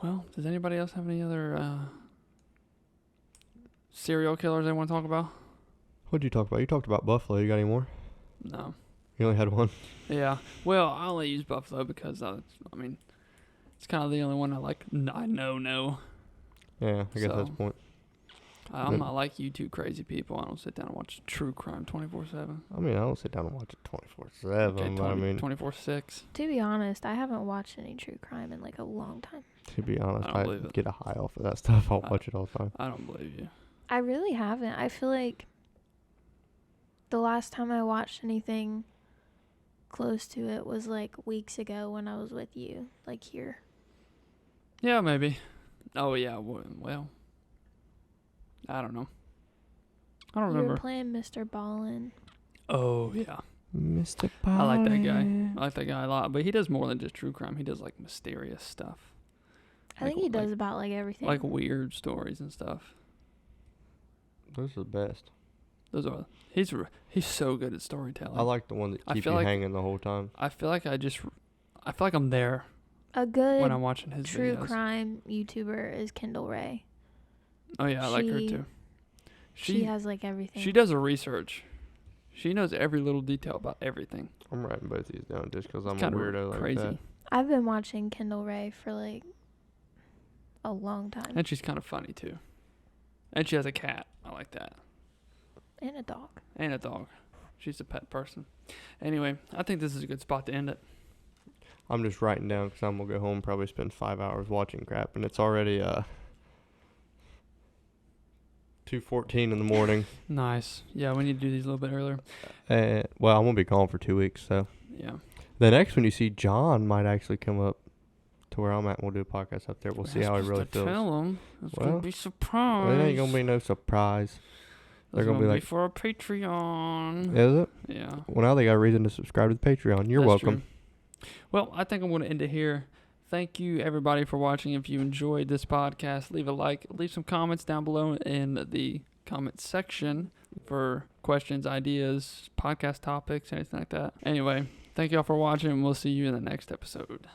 Well, does anybody else have any other serial killers they want to talk about? What did you talk about? You talked about Buffalo. You got any more? No. You only had one? Yeah. Well, I only use Buffalo because, it's kind of the only one I know. Yeah, I guess that's the point. I'm not like you two crazy people. I don't sit down and watch true crime 24/7. I mean, I don't sit down and watch it 24/7, but I mean... 24/6. To be honest, I haven't watched any true crime in like a long time. To be honest, I don't believe I it. get a high off of that stuff. I'll watch it all the time. I don't believe you. I really haven't. I feel like the last time I watched anything close to it was like weeks ago when I was with you, like here. Yeah, maybe. Oh, yeah. Well, I don't know. I don't You remember. were playing Mr. Ballin. Oh, yeah. Mr. I like that guy. I like that guy a lot. But he does more than just true crime. He does, like, mysterious stuff. I think he does about like everything. Like weird stories and stuff. Those are the best. Those are... He's so good at storytelling. I like the one that keep you hanging the whole time. I feel like I'm there A good when I'm watching his true videos. crime YouTuber is Kendall Ray. Oh, yeah. I like her, too. She has like everything. She does her research. She knows every little detail about everything. I'm writing both these down just because I'm a Kinda weirdo crazy. like that. I've been watching Kendall Ray for like a long time. And she's kind of funny, too. And she has a cat. I like that. And a dog. And a dog. She's a pet person. Anyway, I think this is a good spot to end it. I'm just writing down because I'm going to go home and probably spend 5 hours watching crap. And it's already 2:14 in the morning. Nice. Yeah, we need to do these a little bit earlier. And well, I'm gonna be gone for 2 weeks, so Yeah. the next one you see, John might actually come up to where I'm at, and we'll do a podcast up there. We'll see how he really feels. Tell him. It's Well, gonna be surprise. Well, it ain't gonna be no surprise. They're It's gonna be like, for our Patreon. is it? Yeah. Well, now they got a reason to subscribe to the Patreon. You're That's welcome. true. Well, I think I'm going to end it here. Thank you, everybody, for watching. If you enjoyed this podcast, leave a like. Leave some comments down below in the comment section for questions, ideas, podcast topics, anything like that. Anyway, thank you all for watching, and we'll see you in the next episode.